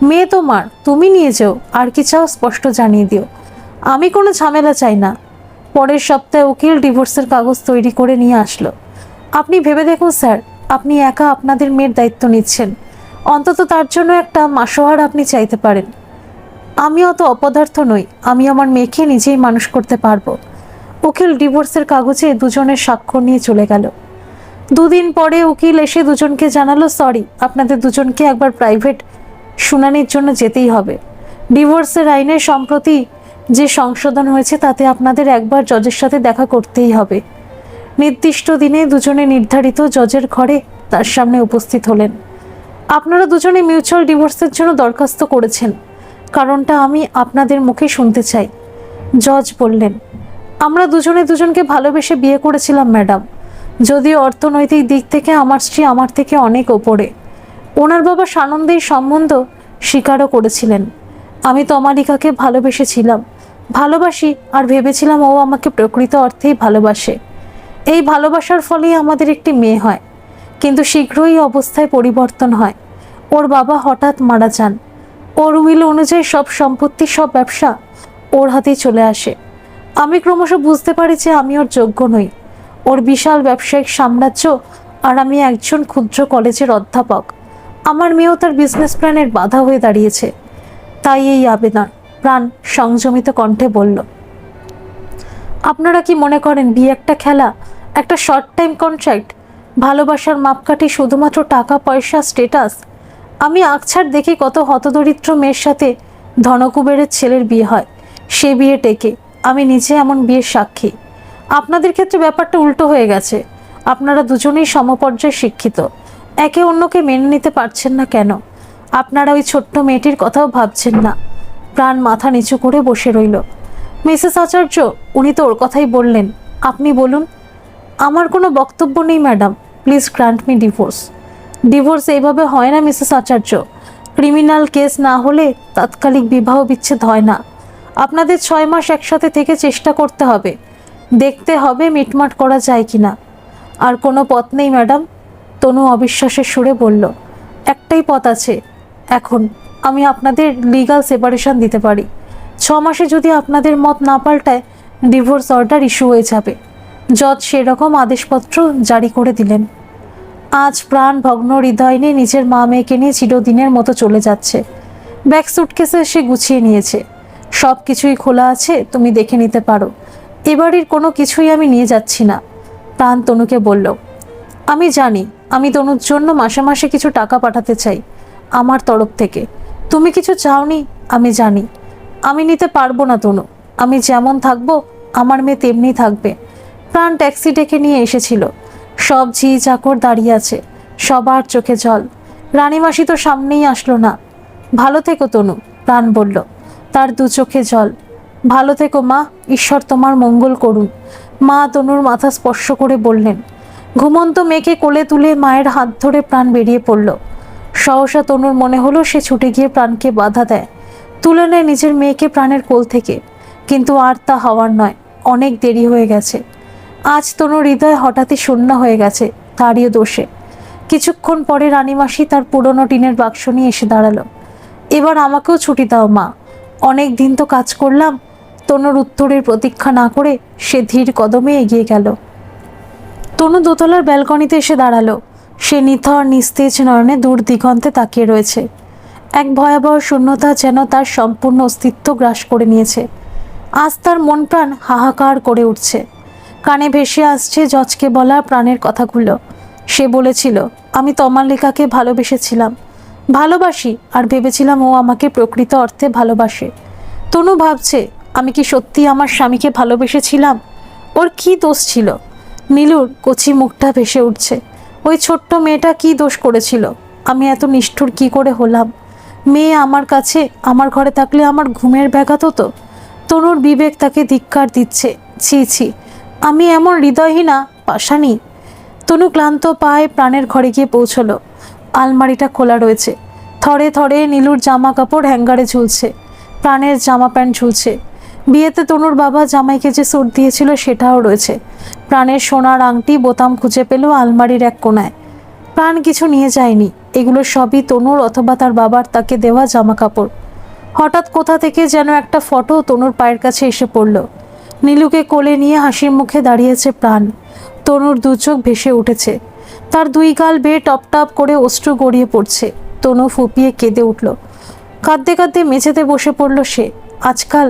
মেয়ে তোমার, তুমি নিয়ে যাও। আর কি চাও স্পষ্ট জানিয়ে দিও। আমি কোনো ঝামেলা চাই না। পরের সপ্তাহে উকিল ডিভোর্সের কাগজ তৈরি করে নিয়ে আসলো। আপনি ভেবে দেখুন স্যার, আপনি একা আপনাদের মেয়ের দায়িত্ব নিচ্ছেন। অন্তত তার জন্য একটা মাসোহার আপনি চাইতে পারেন। আমি অত অপদার্থ নই, আমি আমার মেয়েকে নিজেই মানুষ করতে পারবো। উকিল ডিভোর্সের কাগজে দুজনের স্বাক্ষর নিয়ে চলে গেল। 2 দিন পরে উকিল এসে দুজনকে জানালো, সরি, আপনাদের দুজনকে একবার প্রাইভেট শুনানির জন্য যেতেই হবে। ডিভোর্সের আইনে সম্প্রতি যে সংশোধন হয়েছে তাতে আপনাদের একবার জজের সাথে দেখা করতেই হবে। নির্দিষ্ট দিনে দুজনে নির্ধারিত জজের ঘরে তার সামনে উপস্থিত হলেন। আপনারা দুজনে মিউচুয়াল ডিভোর্সের জন্য দরখাস্ত করেছেন, কারণটা আমি আপনাদের মুখে শুনতে চাই। জজ বললেন, আমরা দুজনে দুজনকে ভালোবেসে বিয়ে করেছিলাম ম্যাডাম। যদিও অর্থনৈতিক দিক থেকে আমার স্ত্রী আমার থেকে অনেক ওপরে। ওনার বাবা সানন্দের সম্বন্ধ স্বীকারও করেছিলেন। আমি তমালিকাকে ভালোবেসেছিলাম, ভালোবাসি, আর ভেবেছিলাম ও আমাকে প্রকৃত অর্থেই ভালোবাসে। এই ভালোবাসার ফলেই আমাদের একটি মেয়ে হয়। কিন্তু শীঘ্রই অবস্থায় পরিবর্তন হয়। ওর বাবা হঠাৎ মারা যান। ওর উইল অনুযায়ী সব সম্পত্তি, সব ব্যবসা ওর হাতেই চলে আসে। আমি ক্রমশ বুঝতে পারি যে আমি ওর যোগ্য নই। ওর বিশাল ব্যবসায়িক সাম্রাজ্য, আর আমি একজন ক্ষুদ্র কলেজের অধ্যাপক। আমার মেয়েও তার বিজনেস প্ল্যানের বাধা হয়ে দাঁড়িয়েছে। তাই এই আবেদন। প্রাণ সংযমিত কণ্ঠে বলল, আপনারা কি মনে করেন বিয়ে একটা খেলা, একটা শর্ট টাইম কন্ট্রাক্ট? ভালোবাসার মাপকাঠি শুধুমাত্র টাকা পয়সা, স্টেটাস? আমি আকছার দেখি কত হতদরিদ্র মেয়ের সাথে ধনকুবেরের ছেলের বিয়ে হয়। সে বিয়ে টেকে। আমি নিজে এমন বিয়ের সাক্ষী। আপনাদের ক্ষেত্রে ব্যাপারটা উল্টো হয়ে গেছে। আপনারা দুজনেই সমপর্যায়ে শিক্ষিত, একে অন্যকে মেনে নিতে পারছেন না কেন? আপনারা ওই ছোট্ট মেয়েটির কথাও ভাবছেন না। প্রাণ মাথা নিচু করে বসে রইল। মিসেস আচার্য, উনি তো ওর কথাই বললেন, আপনি বলুন। আমার কোনো বক্তব্য নেই madam, please grant me divorce. Divorce এইভাবে হয় না মিসেস আচার্য। ক্রিমিনাল কেস না হলে তাৎক্ষণিক বিবাহ বিচ্ছেদ হয় না। আপনাদের 6 মাস একসাথে থেকে চেষ্টা করতে হবে, দেখতে হবে মিটমাট করা যায় কিনা। আর কোনো পথ নেই ম্যাডাম? তনু অবিশ্বাসের সুরে বলল, একটাই পথ আছে। এখন আমি আপনাদের লিগ্যাল সেপারেশন দিতে পারি। 6 মাসে যদি আপনাদের মত না পাল্টায়, ডিভোর্স অর্ডার ইস্যু হয়ে যাবে। জজ সেরকম আদেশপত্র জারি করে দিলেন। আজ প্রাণ ভগ্ন হৃদয় নিয়ে নিজের মা মেয়েকে নিয়ে চিরদিনের মতো চলে যাচ্ছে। ব্যাগ সুটকেসে সে গুছিয়ে নিয়েছে। সব কিছুই খোলা আছে, তুমি দেখে নিতে পারো। এবারের কোনো কিছুই আমি নিয়ে যাচ্ছি না। প্রাণ তনুকে বলল, আমি জানি, আমি তনুর জন্য মাসে মাসে কিছু টাকা পাঠাতে চাই আমার তরফ থেকে। তুমি কিছু চাওনি, আমি জানি। আমি নিতে পারবো না তনু। আমি যেমন থাকবো আমার মেয়ে তেমনি থাকবে। প্রাণ ট্যাক্সি ডেকে নিয়ে এসেছিল। সব ঝি চাকর দাঁড়িয়ে আছে, সবার চোখে জল। রানীমাসি তো সামনেই আসলো না। ভালো থেকো তনু, প্রাণ বলল, তার 2 চোখে জল। ভালো থেকো মা, ঈশ্বর তোমার মঙ্গল করুন। মা তনুর মাথা স্পর্শ করে বললেন। ঘুমন্ত মেয়েকে কোলে তুলে মায়ের হাত ধরে প্রাণ বেরিয়ে পড়ল। সহসা তনুর মনে হলো সে ছুটে গিয়ে প্রাণকে বাধা দেয়, তুলে নেয় নিজের মেয়েকে প্রাণের কোল থেকে। কিন্তু আর তা হওয়ার নয়, অনেক দেরি হয়ে গেছে। আজ তনুর হৃদয় হঠাৎই শূন্য হয়ে গেছে, তারই দোষে। কিছুক্ষণ পরে রানীমাসি তার পুরনো টিনের বাক্স নিয়ে এসে দাঁড়ালো। এবার আমাকেও ছুটি দাও মা, অনেক দিন তো কাজ করলাম, তনুর উত্তরের প্রতীক্ষা না করে সে ধীর কদমে এগিয়ে গেল। তনু দোতলার ব্যালকনিতে এসে দাঁড়ালো। সে নিথর নিস্তেজ নয়নে দূর দিগন্তে তাকিয়ে রয়েছে। এক ভয়াবহ শূন্যতা যেন তার সম্পূর্ণ অস্তিত্ব গ্রাস করে নিয়েছে। আজ তার মন প্রাণ হাহাকার করে উঠছে। কানে ভেসে আসছে জজকে বলা প্রাণের কথাগুলো। সে বলেছিল, আমি তমালিকাকে ভালোবেসেছিলাম, ভালোবাসি, আর ভেবেছিলাম ও আমাকে প্রকৃত অর্থে ভালোবাসে। তনু ভাবছে, আমি কি সত্যি আমার স্বামীকে ভালোবেসেছিলাম? ওর কি দোষ ছিল? নীলুর কচি মুখটা ভেসে উঠছে। ওই ছোট্ট মেয়েটা কি দোষ করেছিল? আমি এত নিষ্ঠুর কি করে হলাম? মেয়ে আমার কাছে, আমার ঘরে থাকলে আমার ঘুমের ব্যাঘাত হতো। তনুর বিবেক তাকে ধিক্কার দিচ্ছে। ছি ছি, আমি এমন হৃদয়হীনা, পাষাণী। তনু ক্লান্ত পায়ে প্রাণের ঘরে গিয়ে পৌঁছলো। আলমারিটা খোলা রয়েছে। থরে থরে নীলুর জামা কাপড় হ্যাঙ্গারে ঝুলছে। প্রাণের জামা প্যান্ট ঝুলছে। বিয়েতে তনুর বাবা জামাইকে যে স্যুট দিয়েছিল সেটাও রয়েছে। প্রাণের সোনার আংটি বোতাম খুঁজে পেল আলমারির এক কোণায়। প্রাণ কিছু নিয়ে যায়নি। এগুলো সবই তনুর অথবা তার বাবার তাকে দেওয়া জামা কাপড়। হঠাৎ কোথা থেকে যেন একটা ফটো তনুর পায়ের কাছে এসে পড়ল। নীলুকে কোলে নিয়ে হাসির মুখে দাঁড়িয়েছে প্রাণ। তনুর দু চোখ ভেসে উঠেছে। তার দুই গাল বেয়ে টপ টপ করে অশ্রু গড়িয়ে পড়ছে। তনু ফুপিয়ে কেঁদে উঠল। কাঁদতে কাঁদতে মেঝেতে বসে পড়ল সে। আজকাল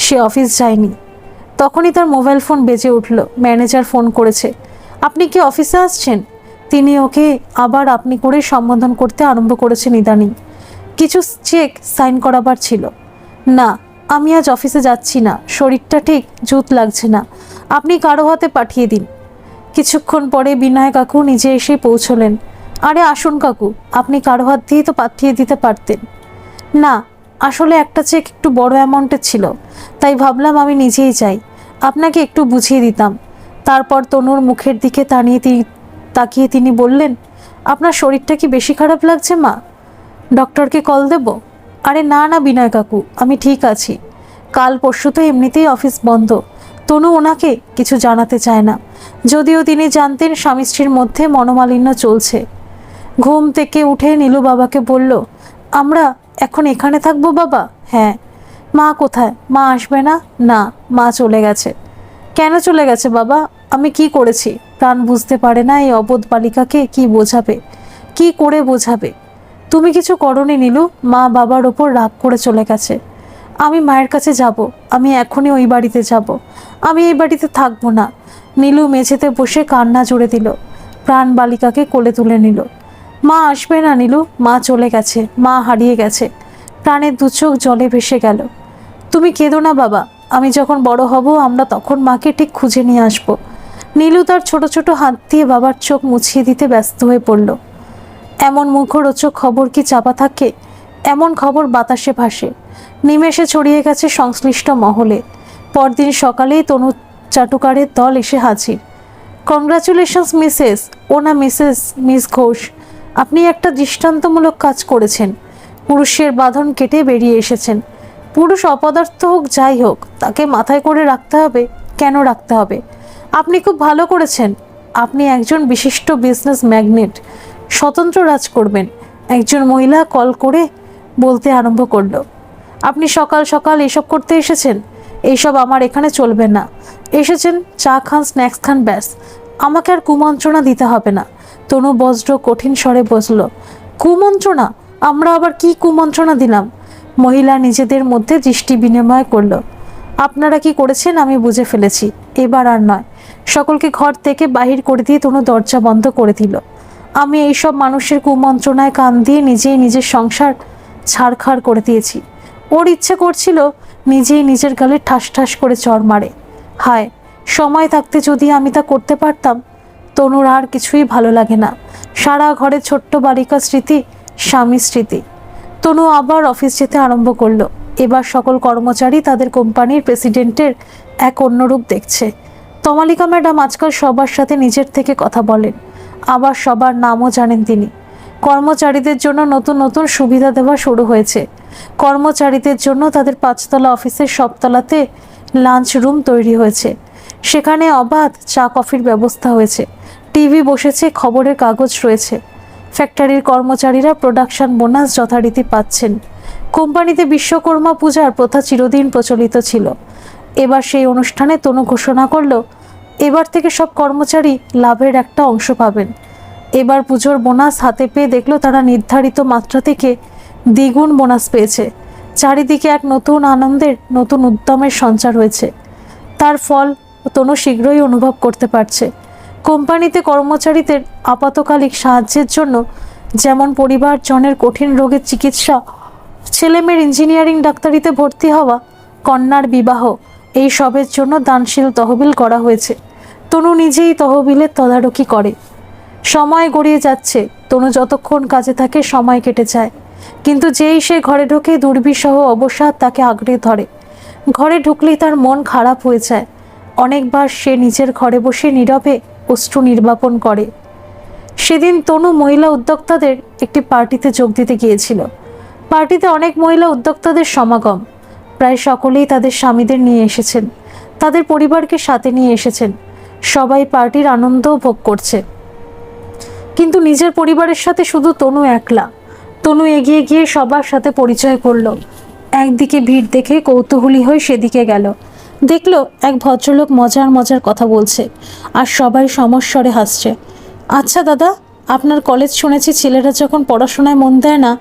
সে অফিস যায়নি। তখনই তার মোবাইল ফোন বেজে উঠল। ম্যানেজার ফোন করেছে। আপনি কি অফিসে আসছেন? তিনি ওকে আবার আপনি করে সম্বোধন করতে আরম্ভ করেছেন ইদানিং। কিছু চেক সাইন করাবার ছিল। না, আমি আজ অফিসে যাচ্ছি না, শরীরটা ঠিক জুত লাগছে না, আপনি কারো হাতে পাঠিয়ে দিন। কিছুক্ষণ পরে বিনয় কাকু নিজে এসে পৌঁছলেন। আরে আসুন কাকু, আপনি কারো হাত দিয়েই তো পাঠিয়ে দিতে পারতেন। না, আসলে একটা চেক একটু বড় অ্যামাউন্টের ছিল, তাই ভাবলাম আমি নিজেই যাই, আপনাকে একটু বুঝিয়ে দিতাম। তারপর তনুর মুখের দিকে তাকিয়ে তিনি বললেন, আপনার শরীরটা কি বেশি খারাপ লাগছে মা? ডক্টরকে কল দেব? আরে না না বিনয় কাকু, আমি ঠিক আছি। কাল পরশু তো এমনিতেই অফিস বন্ধ। তনু ওনাকে কিছু জানাতে চায় না, যদিও তিনি জানতেন স্বামী স্ত্রীর মধ্যে মনোমালিন্য চলছে। ঘুম থেকে উঠে নীলু বাবাকে বলল, আমরা এখন এখানে থাকবো বাবা? হ্যাঁ। মা কোথায়? মা আসবে না? না, মা চলে গেছে। কেন চলে গেছে বাবা? আমি কি করেছি? প্রাণ বুঝতে পারে না এই অবোধ বালিকাকে কি বোঝাবে, কি করে বোঝাবে। তুমি কিছু করনি নীলু, মা বাবার ওপর রাগ করে চলে গেছে। আমি মায়ের কাছে যাব, আমি এখনই ওই বাড়িতে যাব, আমি এই বাড়িতে থাকবো না। নীলু মেঝেতে বসে কান্না জুড়ে দিল। প্রাণ বালিকাকে কোলে তুলে নিল। মা আসবে না নীলু, মা চলে গেছে, মা হারিয়ে গেছে। প্রাণের দু চোখ জলে ভেসে গেল। তুমি কেঁদো না বাবা, আমি যখন বড় হব আমরা তখন মাকে ঠিক খুঁজে নিয়ে আসবো। নীলু তার ছোট ছোট হাত দিয়ে বাবার চোখ মুছিয়ে দিতে ব্যস্ত হয়ে পড়ল। এমন মুখরোচক খবর কি চাপা থাকে? এমন খবর বাতাসে ভাসে, নিমেষে ছড়িয়ে গেছে সংশ্লিষ্ট মহলে। পরদিন সকালেই তনু চাটুকারের দল এসে হাজির। কংগ্রাচুলেশনস মিসেস, ও না মিস ঘোষ, আপনি একটা দৃষ্টান্তমূলক কাজ করেছেন। পুরুষের বাঁধন কেটে বেরিয়ে এসেছেন। পুরুষ অপদার্থ হোক যাই হোক, তাকে মাথায় করে রাখতে হবে। কেন রাখতে হবে? আপনি খুব ভালো করেছেন। আপনি একজন বিশিষ্ট বিজনেস ম্যাগনেট, স্বতন্ত্র রাজ করবেন। একজন মহিলা কল করে বলতে আরম্ভ করলো, আপনি সকাল সকাল এসব করতে এসেছেন? এইসব আমার এখানে চলবে না। এসেছেন চা খান, স্ন্যাক্স খান, ব্যাস, আমাকে আর কুমন্ত্রণা দিতে হবে না। তনু বজ্র কঠিন স্বরে বসল, কুমন্ত্রণা? আমরা আবার কি কুমন্ত্রণা দিলাম? মহিলা নিজেদের মধ্যে দৃষ্টি বিনিময় করল। আপনারা কি করেছেন আমি বুঝে ফেলেছি, এবার আর নয়। সকলকে ঘর থেকে বাহির করে দিয়ে তনু দরজা বন্ধ করে দিল। আমি এইসব মানুষের কুমন্ত্রণায় কান দিয়ে নিজেই নিজের সংসার ছাড়খাড় করে দিয়েছি। ওর ইচ্ছে করছিল নিজেই নিজের গালে ঠাস ঠাস করে চড় মারে। হায়, সময় থাকতে যদি আমি তা করতে পারতাম। তনুর আর কিছুই ভালো লাগে না। সারা ঘরে ছোট্ট বালিকা স্মৃতি, স্বামী স্মৃতি। তনু আবার অফিস যেতে আরম্ভ করলো। এবার সকল কর্মচারী তাদের কোম্পানির প্রেসিডেন্টের এক অন্য রূপ দেখছে। তমালিকা ম্যাডাম আজকাল সবার সাথে নিজের থেকে কথা বলেন, আবার সবার নামও জানেন তিনি। কর্মচারীদের জন্য নতুন নতুন সুবিধা দেওয়া শুরু হয়েছে। কর্মচারীদের জন্য তাদের 5তলা অফিসের সবতলাতে লাঞ্চ রুম তৈরি হয়েছে। সেখানে অবাধ চা কফির ব্যবস্থা হয়েছে। টিভি বসেছে, খবরের কাগজ রয়েছে। ফ্যাক্টরির কর্মচারীরা প্রোডাকশন বোনাস যথারীতি পাচ্ছেন। কোম্পানিতে বিশ্বকর্মা পূজার প্রথা চিরদিন প্রচলিত ছিল। এবার সেই অনুষ্ঠানে তনু ঘোষণা করল, এবার থেকে সব কর্মচারী লাভের একটা অংশ পাবেন। এবার পুজোর বোনাস হাতে পেয়ে দেখলো তারা নির্ধারিত মাত্রা থেকে দ্বিগুণ বোনাস পেয়েছে। চারিদিকে এক নতুন আনন্দের, নতুন উদ্যমের সঞ্চার হয়েছে। তার ফল তনু শীঘ্রই অনুভব করতে পারছে। কোম্পানিতে কর্মচারীদের আপাতকালিক সাহায্যের জন্য, যেমন পরিবারজনের কঠিন রোগের চিকিৎসা, ছেলেমেয়ের ইঞ্জিনিয়ারিং ডাক্তারিতে ভর্তি হওয়া, কন্যার বিবাহ, এই সবের জন্য দানশীল তহবিল করা হয়েছে। তনু নিজেই তহবিলের তদারকি করে। সময় গড়িয়ে যাচ্ছে। তনু যতক্ষণ কাজে থাকে সময় কেটে যায়, কিন্তু যেই সে ঘরে ঢোকে দুর্বিষহ অবসাদ তাকে আঁকড়ে ধরে। ঘরে ঢুকলেই তার মন খারাপ হয়ে যায়। অনেকবার সে নিজের ঘরে বসে নীরবে অশ্রু নির্বাপন করে। সেদিন তনু মহিলা উদ্যোক্তাদের একটি পার্টিতে যোগ দিতে গিয়েছিল। পার্টিতে অনেক মহিলা উদ্যোক্তাদের সমাগম। প্রায় সকলেই তাদের স্বামীদের নিয়ে এসেছেন, তাদের পরিবারকে সাথে নিয়ে এসেছেন। সবাই পার্টির আনন্দ ভোগ করছে, কিন্তু নিজের পরিবারের সাথে শুধু তনু একলা। তনু এগিয়ে গিয়ে সবার সাথে পরিচয় করল। একদিকে ভিড় দেখে কৌতূহলী হয়ে সেদিকে গেল। দেখল এক ভদ্রলোক মজার মজার কথা বলছে, আর সবাই সমস্বরে হাসছে। আচ্ছা দাদা, আপনার কলেজ শুনেছি ছেলেরা যখন পড়াশোনায় মন দেয় না,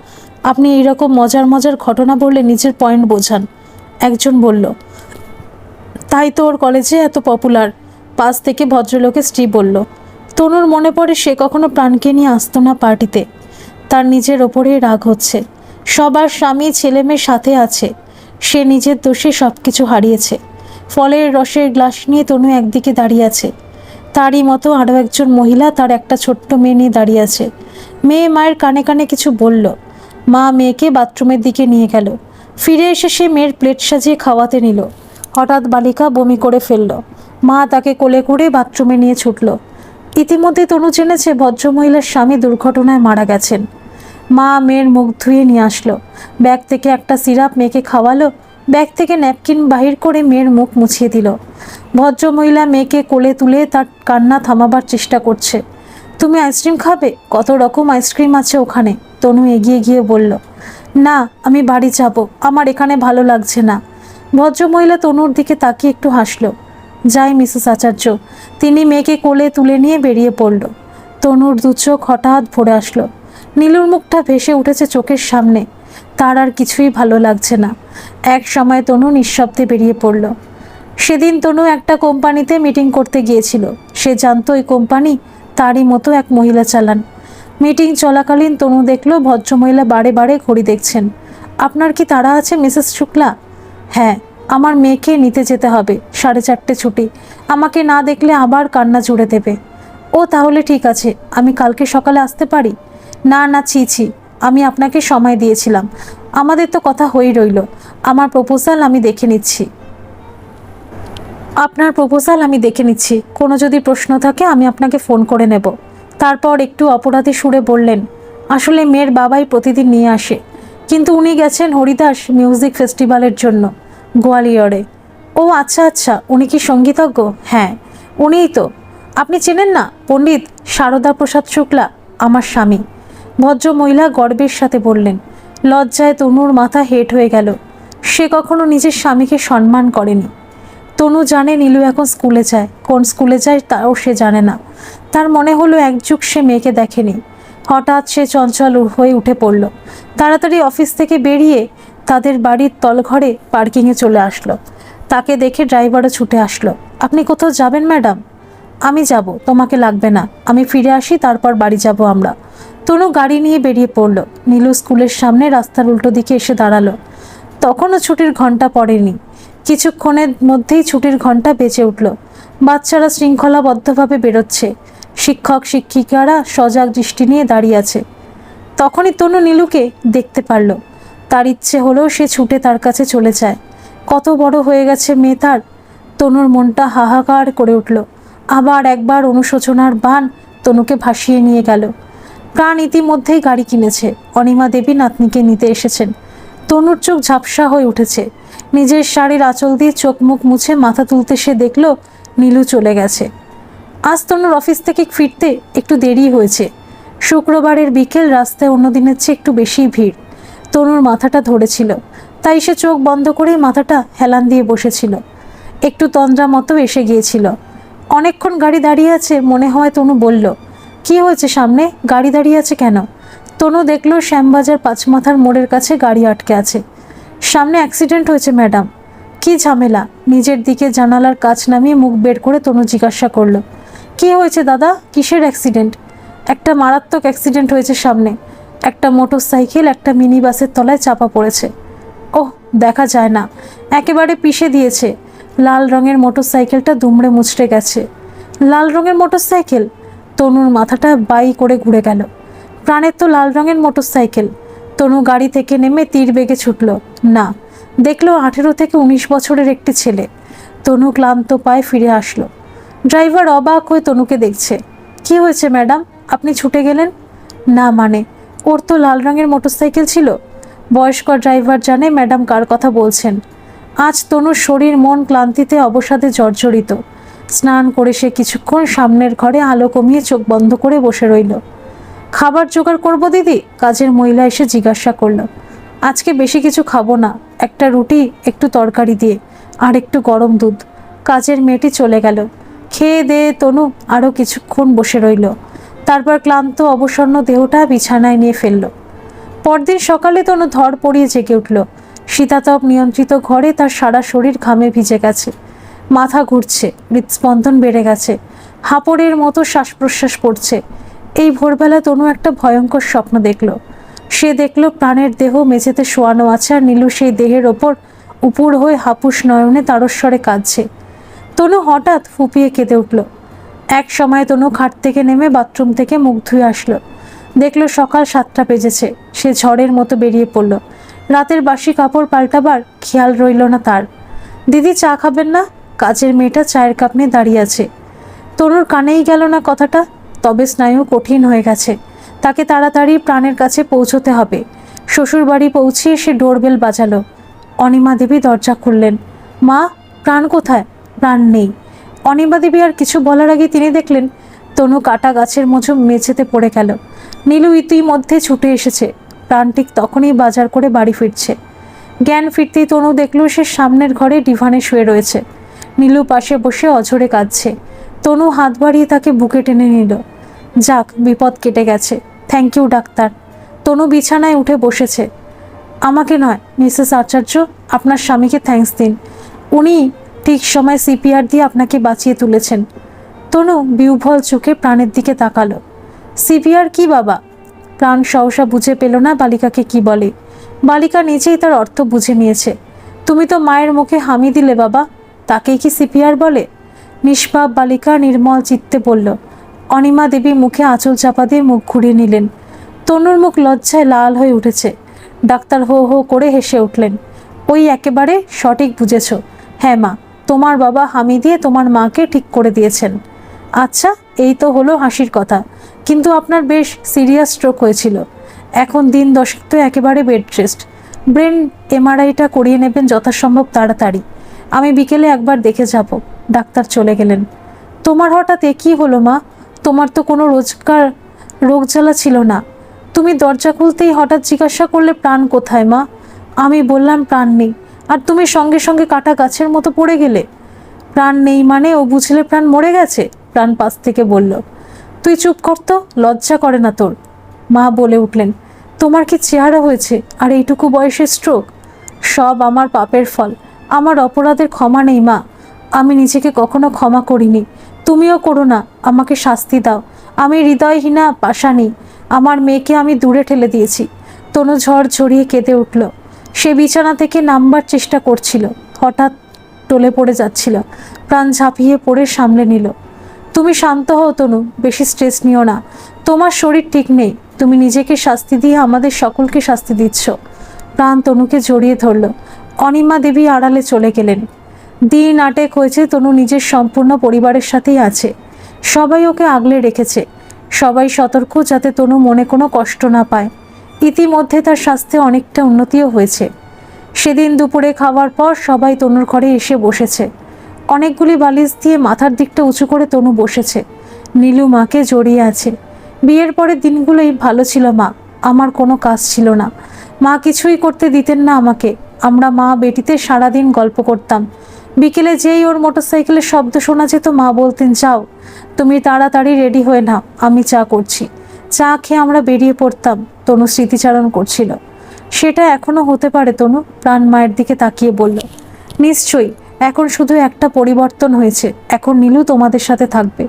আপনি এইরকম মজার মজার ঘটনা বললে নিজের পয়েন্ট বোঝান। একজন বলল, তাই তো ওর কলেজে এত পপুলার। পাশ থেকে ভদ্রলোকের স্ত্রী বলল। তনুর মনে পড়ে সে কখনো প্রাণকে নিয়ে আসতো না পার্টিতে। তার নিজের ওপরেই রাগ হচ্ছে। সবার স্বামী ছেলেমেয়ের সাথে আছে, সে নিজের দোষে সব কিছু হারিয়েছে। ফলের রসের গ্লাস নিয়ে তনু একদিকে দাঁড়িয়ে আছে। তারই মতো আরও একজন মহিলা তার একটা ছোট্ট মেয়ে নিয়ে দাঁড়িয়ে আছে। মেয়ে মায়ের কানে কানে কিছু বলল। মা মেয়েকে বাথরুমের দিকে নিয়ে গেল। ফিরে এসে সে মেয়ের প্লেট সাজিয়ে খাওয়াতে নিল। হঠাৎ বালিকা বমি করে ফেলল। মা তাকে কোলে করে বাথরুমে নিয়ে ছুটল। ইতিমধ্যে তনু জেনেছে ভদ্রমহিলার স্বামী দুর্ঘটনায় মারা গেছেন। মা মেয়ের মুখ ধুয়ে নিয়ে আসলো। ব্যাগ থেকে একটা সিরাপ মেয়েকে খাওয়ালো। ব্যাগ থেকে ন্যাপকিন বাহির করে মেয়ের মুখ মুছিয়ে দিল। ভদ্রমহিলা মেয়েকে কোলে তুলে তার কান্না থামাবার চেষ্টা করছে। তুমি আইসক্রিম খাবে? কত রকম আইসক্রিম আছে ওখানে। তনু এগিয়ে গিয়ে বলল, না, আমি বাড়ি যাব, আমার এখানে ভালো লাগছে না। ভদ্রমহিলা তনুর দিকে তাকিয়ে একটু হাসলো। যাই মিসেস আচার্য। তিনি মেয়েকে কোলে তুলে নিয়ে বেরিয়ে পড়ল। তনুর দু চোখ হঠাৎ ভরে আসলো। নীলুর মুখটা ভেসে উঠেছে চোখের সামনে। তার আর কিছুই ভালো লাগছে না। এক সময় তনু নিঃশব্দে বেরিয়ে পড়ল। সেদিন তনু একটা কোম্পানিতে মিটিং করতে গিয়েছিল। সে জানতো ওই কোম্পানি তারই মতো এক মহিলা চালান। মিটিং চলাকালীন তনু দেখল ভদ্রমহিলা বারে বারে ঘড়ি দেখছেন। আপনার কি তাড়া আছে মিসেস শুক্লা? হ্যাঁ, আমার মেয়েকে নিতে যেতে হবে, 4:30 ছুটি। আমাকে না দেখলে আবার কান্না জুড়ে দেবে। ও তাহলে ঠিক আছে, আমি কালকে সকালে আসতে পারি? না না, ছি, আমি আপনাকে সময় দিয়েছিলাম, আমাদের তো কথা হয়েই রইল। আমার প্রপোজাল আমি দেখে নিচ্ছি। আপনার প্রপোজাল আমি দেখে নিচ্ছি, কোনো যদি প্রশ্ন থাকে আমি আপনাকে ফোন করে নেব। তারপর একটু অপরাধী সুরে বললেন, আসলে মেয়ের বাবাই প্রতিদিন নিয়ে আসে, কিন্তু উনি গেছেন হরিদাস মিউজিক ফেস্টিভ্যালের জন্য গোয়ালিয়রে। ও আচ্ছা আচ্ছা, উনি কি সঙ্গীতজ্ঞ? হ্যাঁ, উনিই তো। আপনি চেনেন না পণ্ডিত সারদা প্রসাদ শুক্লা, আমার স্বামী। ভদ্রমহিলা গর্বের সাথে বললেন। লজ্জায় তনুর মাথা হেঁট হয়ে গেল। সে কখনো নিজের স্বামীকে সম্মান করেনি। তনু জানে নীলু এখন স্কুলে যায়, কোন স্কুলে যায় তাও সে জানে না। তার মনে হলো এক যুগ সে মেয়েকে দেখেনি। হঠাৎ সে চঞ্চল হয়ে উঠে পড়ল। তাড়াতাড়ি অফিস থেকে বেরিয়ে তাদের বাড়ির তলঘরে পার্কিংয়ে চলে আসলো। তাকে দেখে ড্রাইভারও ছুটে আসলো। আপনি কোথাও যাবেন ম্যাডাম? আমি যাব, তোমাকে লাগবে না, আমি ফিরে আসি, তারপর বাড়ি যাব আমরা। তনু গাড়ি নিয়ে বেরিয়ে পড়ল। নীলু স্কুলের সামনে রাস্তার উল্টো দিকে এসে দাঁড়ালো। তখনও ছুটির ঘন্টা পড়েনি। কিছুক্ষণের মধ্যেই ছুটির ঘন্টা বেজে উঠল। বাচ্চারা শৃঙ্খলাবদ্ধভাবে বেরোচ্ছে। শিক্ষক শিক্ষিকারা সজাগ দৃষ্টি নিয়ে দাঁড়িয়ে আছে। তখনই তনু নীলুকে দেখতে পারল। তার ইচ্ছে হলো সে ছুটে তার কাছে চলে যায়। কত বড় হয়ে গেছে মেয়ে তার। তনুর মনটা হাহাকার করে উঠল। আবার একবার অনুশোচনার বান তনুকে ভাসিয়ে নিয়ে গেল। প্রাণ ইতিমধ্যেই গাড়ি কিনেছে। অনিমা দেবী নাতনিকে নিতে এসেছেন। তনুর চোখ ঝাপসা হয়ে উঠেছে। নিজের শাড়ির আঁচল দিয়ে চোখ মুখ মুছে মাথা তুলতে সে দেখল নীলু চলে গেছে। আজ তনুর অফিস থেকে ফিরতে একটু দেরি হয়েছে। শুক্রবারের বিকেল, রাস্তায় অন্যদিনের চেয়ে একটু বেশি ভিড়। তনুর মাথাটা ধরেছিল, তাই সে চোখ বন্ধ করেই মাথাটা হেলান দিয়ে বসেছিল। একটু তন্দ্রা মতো এসে গিয়েছিল। অনেকক্ষণ গাড়ি দাঁড়িয়ে আছে মনে হয়। তনু বলল, কি হয়েছে সামনে? গাড়ি দাঁড়িয়ে আছে কেন? তনু দেখল শ্যামবাজার পাঁচমাথার মোড়ের কাছে গাড়ি আটকে আছে। সামনে অ্যাক্সিডেন্ট হয়েছে ম্যাডাম। কি ঝামেলা? নিজের দিকে জানালার কাচ নামিয়ে মুখ বের করে তনু জিজ্ঞাসা করলো, কি হয়েছে দাদা? কিসের অ্যাক্সিডেন্ট? একটা মারাত্মক অ্যাক্সিডেন্ট হয়েছে সামনে। একটা মোটর সাইকেল একটা মিনি বাসের তলায় চাপা পড়েছে। ওহ, দেখা যায় না, একেবারে পিষে দিয়েছে। লাল রঙের মোটর সাইকেলটা দুমড়ে মুচড়ে গেছে। লাল রঙের মোটর সাইকেল? তনুর মাথাটা বাই করে ঘুরে গেল। প্রাণের তো লাল রঙের মোটর সাইকেল। তনু গাড়ি থেকে নেমে তীর বেগে ছুটল। না, দেখলো 18 থেকে 19 বছরের একটি ছেলে। তনু ক্লান্ত পায়ে ফিরে আসলো। ড্রাইভার অবাক হয়ে তনুকে দেখছে। কি হয়েছে ম্যাডাম, আপনি ছুটে গেলেন? না মানে, ওর তো লাল রঙের মোটরসাইকেল ছিল। বয়স্ক ড্রাইভার জানে ম্যাডাম কার কথা বলছেন। আজ তনুর শরীর মন ক্লান্তিতে অবসাদে জর্জরিত। স্নান করে সে কিছুক্ষণ সামনের ঘরে আলো কমিয়ে চোখ বন্ধ করে বসে রইল। খাবার জোগাড় করব দিদি? কাজের মহিলা এসে জিজ্ঞাসা করলো। আজকে বেশি কিছু খাবো না, একটা রুটি একটু তরকারি দিয়ে আর একটু গরম দুধ। কাজের মেয়েটি চলে গেল। খেয়ে দেয়ে তনু আরও কিছুক্ষণ বসে রইল। তারপর ক্লান্ত অবসন্ন দেহটা বিছানায় নিয়ে ফেলল। পরদিন সকালে তনু ধর পড়িয়ে জেগে উঠল। শীতাতপ নিয়ন্ত্রিত ঘরে তার সারা শরীর ঘামে ভিজে গেছে। মাথা ঘুরছে, হৃদস্পন্দন বেড়ে গেছে, হাঁপড়ের মতো শ্বাস প্রশ্বাস পড়ছে। এই ভোরবেলা তনু একটা ভয়ঙ্কর স্বপ্ন দেখল। সে দেখল প্রাণের দেহ মেঝেতে শোয়ানো আছে আর নীলু সেই দেহের ওপর উপুড় হয়ে হাপুস নয়নে তারস্বরে কাঁদছে। তনু হঠাৎ ফুপিয়ে কেঁদে উঠল। এক সময় তনু খাট থেকে নেমে বাথরুম থেকে মুখ ধুয়ে আসলো। দেখলো সকাল 7টা বেজেছে। সে ঝড়ের মতো বেরিয়ে পড়ল। রাতের বাসি কাপড় পাল্টাবার খেয়াল রইল না তার। দিদি চা খাবেন না? কাজের মেয়েটা চায়ের কাপ নিয়ে দাঁড়িয়ে আছে। তনুর কানেই গেল না কথাটা। তবে স্নায়ু কঠিন হয়ে গেছে। তাকে তাড়াতাড়ি প্রাণের কাছে পৌঁছতে হবে। শ্বশুর বাড়ি পৌঁছিয়ে সে ডোরবেল বাজালো। অনিমা দেবী দরজা খুললেন। মা, প্রাণ কোথায়? প্রাণ নেই। অনিমা দেবী আর কিছু বলার আগে তিনি দেখলেন তনু কাটা গাছের মতো মেঝেতে পড়ে গেল। নীলু ইতিমধ্যে ছুটে এসেছে। প্রাণ ঠিক তখনই বাজার করে বাড়ি ফিরছে। জ্ঞান ফিরতেই তনু দেখল সে সামনের ঘরে ডিভানে শুয়ে রয়েছে। নীলু পাশে বসে অঝরে কাঁদছে। তনু হাত বাড়িয়ে তাকে বুকে টেনে নিল। যাক, বিপদ কেটে গেছে। Thank you doctor. তনু বিছানায় উঠে বসেছে। আমাকে নয় মিসেস আচার্য, আপনার স্বামীকে থ্যাঙ্কস দিন। উনি ঠিক সময় সিপিআর দিয়ে আপনাকে বাঁচিয়ে তুলেছেন। তনু বিহ্বল চোখে প্রাণের দিকে তাকালো। সিপিআর কি বাবা? প্রাণ সহসা বুঝে পেল না বালিকাকে কি বলে। বালিকা নিজেই তার অর্থ বুঝে নিয়েছে। তুমি তো মায়ের মুখে হামি দিলে বাবা, তাকেই কি সিপিআর বলে? নিষ্পাপ বালিকা নির্মল চিত্তে বলল। অনিমা দেবী মুখে আঁচল চাপা দিয়ে মুখ ঘুরিয়ে নিলেন। তনুর মুখ লজ্জায় লাল হয়ে উঠেছে। ডাক্তার হো হো করে হেসে উঠলেন। ওই একেবারে সঠিক বুঝেছ। হ্যাঁ মা, তোমার বাবা হামি দিয়ে তোমার মাকে ঠিক করে দিয়েছেন। আচ্ছা, এই তো হলো হাসির কথা, কিন্তু আপনার বেশ সিরিয়াস স্ট্রোক হয়েছিল। এখন দিন 10 তো একেবারে বেড রেস্ট। ব্রেন এমআরআইটা করিয়ে নেবেন যথাসম্ভব তাড়াতাড়ি। আমি বিকেলে একবার দেখে যাব। ডাক্তার চলে গেলেন। তোমার হঠাৎ এ কী হলো মা? তোমার তো কোনো রোজকার রোগ জ্বালা ছিল না। তুমি দরজা খুলতেই হঠাৎ জিজ্ঞাসা করলে প্রাণ কোথায় মা? আমি বললাম প্রাণ নেই, আর তুমি সঙ্গে সঙ্গে কাটা গাছের মতো পড়ে গেলে। প্রাণ নেই মানে ও বুঝলে প্রাণ মরে গেছে? প্রাণ পাশ থেকে বলল। তুই চুপ কর তো, লজ্জা করে না তোর? মা বলে উঠলেন। তোমার কি চেহারা হয়েছে, আর এইটুকু বয়সে স্ট্রোক? সব আমার পাপের ফল। আমার অপরাধের ক্ষমা নেই মা। আমি নিজেকে কখনো ক্ষমা করিনি, তুমিও করো না। আমাকে শাস্তি দাও। আমি হৃদয়হীনা পাষাণী। আমার মেয়েকে আমি দূরে ঠেলে দিয়েছি। তনু ঝড় ঝরিয়ে কেঁদে উঠল। সে বিছানা থেকে নামবার চেষ্টা করছিল, হঠাৎ টলে পড়ে যাচ্ছিল। প্রাণ ঝাঁপিয়ে পড়ে সামলে নিল। তুমি শান্ত হও তনু, বেশি স্ট্রেস নিও না। তোমার শরীর ঠিক নেই। তুমি নিজেকে শাস্তি দিয়ে আমাদের সকলকে শাস্তি দিচ্ছ। প্রাণ তনুকে জড়িয়ে ধরল। অনিমা দেবী আড়ালে চলে গেলেন। দিন আটেক হয়েছে তনু নিজের সম্পূর্ণ পরিবারের সাথেই আছে। সবাই ওকে আগলে রেখেছে। সবাই সতর্ক যাতে তনু মনে কোনো কষ্ট না পায়। ইতিমধ্যে তার স্বাস্থ্যে অনেকটা উন্নতিও হয়েছে। সেদিন দুপুরে খাওয়ার পর সবাই তনুর ঘরে এসে বসেছে। অনেকগুলি বালিশ দিয়ে মাথার দিকটা উঁচু করে তনু বসেছে। নীলু মাকে জড়িয়ে আছে। বিয়ের পরের দিনগুলোই ভালো ছিল মা। আমার কোনো কাজ ছিল না। মা কিছুই করতে দিতেন না আমাকে। আমরা মা বেটিতে সারাদিন গল্প করতাম। বিকেলে যেই ওর মোটরসাইকেলের শব্দ শোনা যেত মা বলতেন, যাও তুমি তাড়াতাড়ি রেডি হয়ে নাও, আমি চা করছি। চা খেয়ে আমরা বেরিয়ে পড়তাম। তনু স্মৃতিচারণ করছিল। সেটা এখনো হতে পারে তনু? প্রাণ মায়ের দিকে তাকিয়ে বলল, নিশ্চয়ই। এখন শুধু একটা পরিবর্তন হয়েছে, এখন নীলু তোমাদের সাথে থাকবে।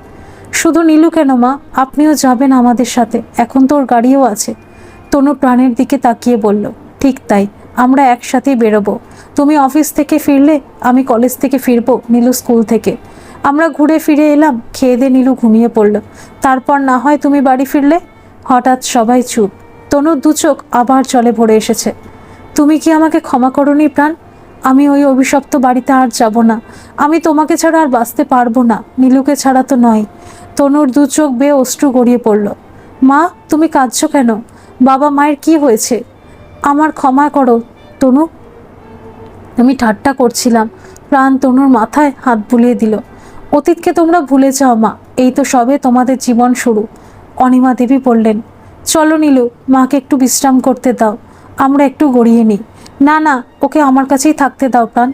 শুধু নীলু কেন মা, আপনিও যাবেন আমাদের সাথে, এখন তো ওর গাড়িও আছে। তনু প্রাণের দিকে তাকিয়ে বলল, ঠিক তাই, আমরা একসাথেই বেরোবো। তুমি অফিস থেকে ফিরলে, আমি কলেজ থেকে ফিরবো, নীলু স্কুল থেকে। আমরা ঘুরে ফিরে এলাম, খেয়ে দিয়ে নীলু ঘুমিয়ে পড়ল। তারপর না হয় তুমি বাড়ি ফিরলে। হঠাৎ সবাই চুপ। তনুর দু চোখ আবার জলে ভরে এসেছে। তুমি কি আমাকে ক্ষমা করনি প্রাণ? আমি ওই অভিশপ্ত বাড়িতে আর যাব না। আমি তোমাকে ছাড়া আর বাঁচতে পারবো না, নীলুকে ছাড়া তো নয়। তনুর দু চোখ বেয়ে অশ্রু গড়িয়ে পড়ল। মা, তুমি কাঁদছো কেন? বাবা মায়ের কি হয়েছে? আমার ক্ষমা করো তনু। আমি ঠাট্টা করছিলাম। প্রাণ তনুর মাথায় হাত বুলিয়ে দিল। অতীতকে তোমরা ভুলে যাও মা, এই তো সবে তোমাদের জীবন শুরু। অনিমা দেবী বললেন, চলো নীলু, মাকে একটু বিশ্রাম করতে দাও, আমরা একটু গড়িয়ে নিই। না না, ওকে আমার কাছেই থাকতে দাও প্রাণ,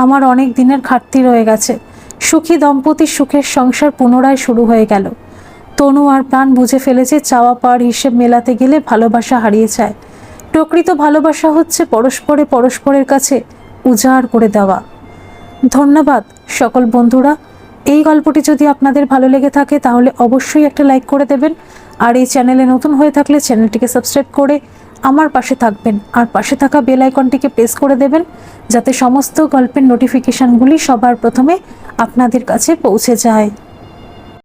আমার অনেক দিনের ঘাটতি রয়ে গেছে। সুখী দম্পতির সুখের সংসার পুনরায় শুরু হয়ে গেল। তনু আর প্রাণ বুঝে ফেলেছে, চাওয়া পাওয়ার হিসেব মেলাতে গেলে ভালোবাসা হারিয়ে যায়। প্রকৃত ভালোবাসা হচ্ছে পরস্পরের কাছে উজাড় করে দেওয়া। ধন্যবাদ সকল বন্ধুরা। এই গল্পটি যদি আপনাদের ভালো লেগে থাকে তাহলে অবশ্যই একটা লাইক করে দেবেন। আর এই চ্যানেলে নতুন হয়ে থাকলে চ্যানেলটিকে সাবস্ক্রাইব করে আমার পাশে থাকবেন, আর পাশে থাকা বেল আইকনটিকে প্রেস করে দেবেন, যাতে সমস্ত গল্পের নোটিফিকেশানগুলি সবার প্রথমে আপনাদের কাছে পৌঁছে যায়।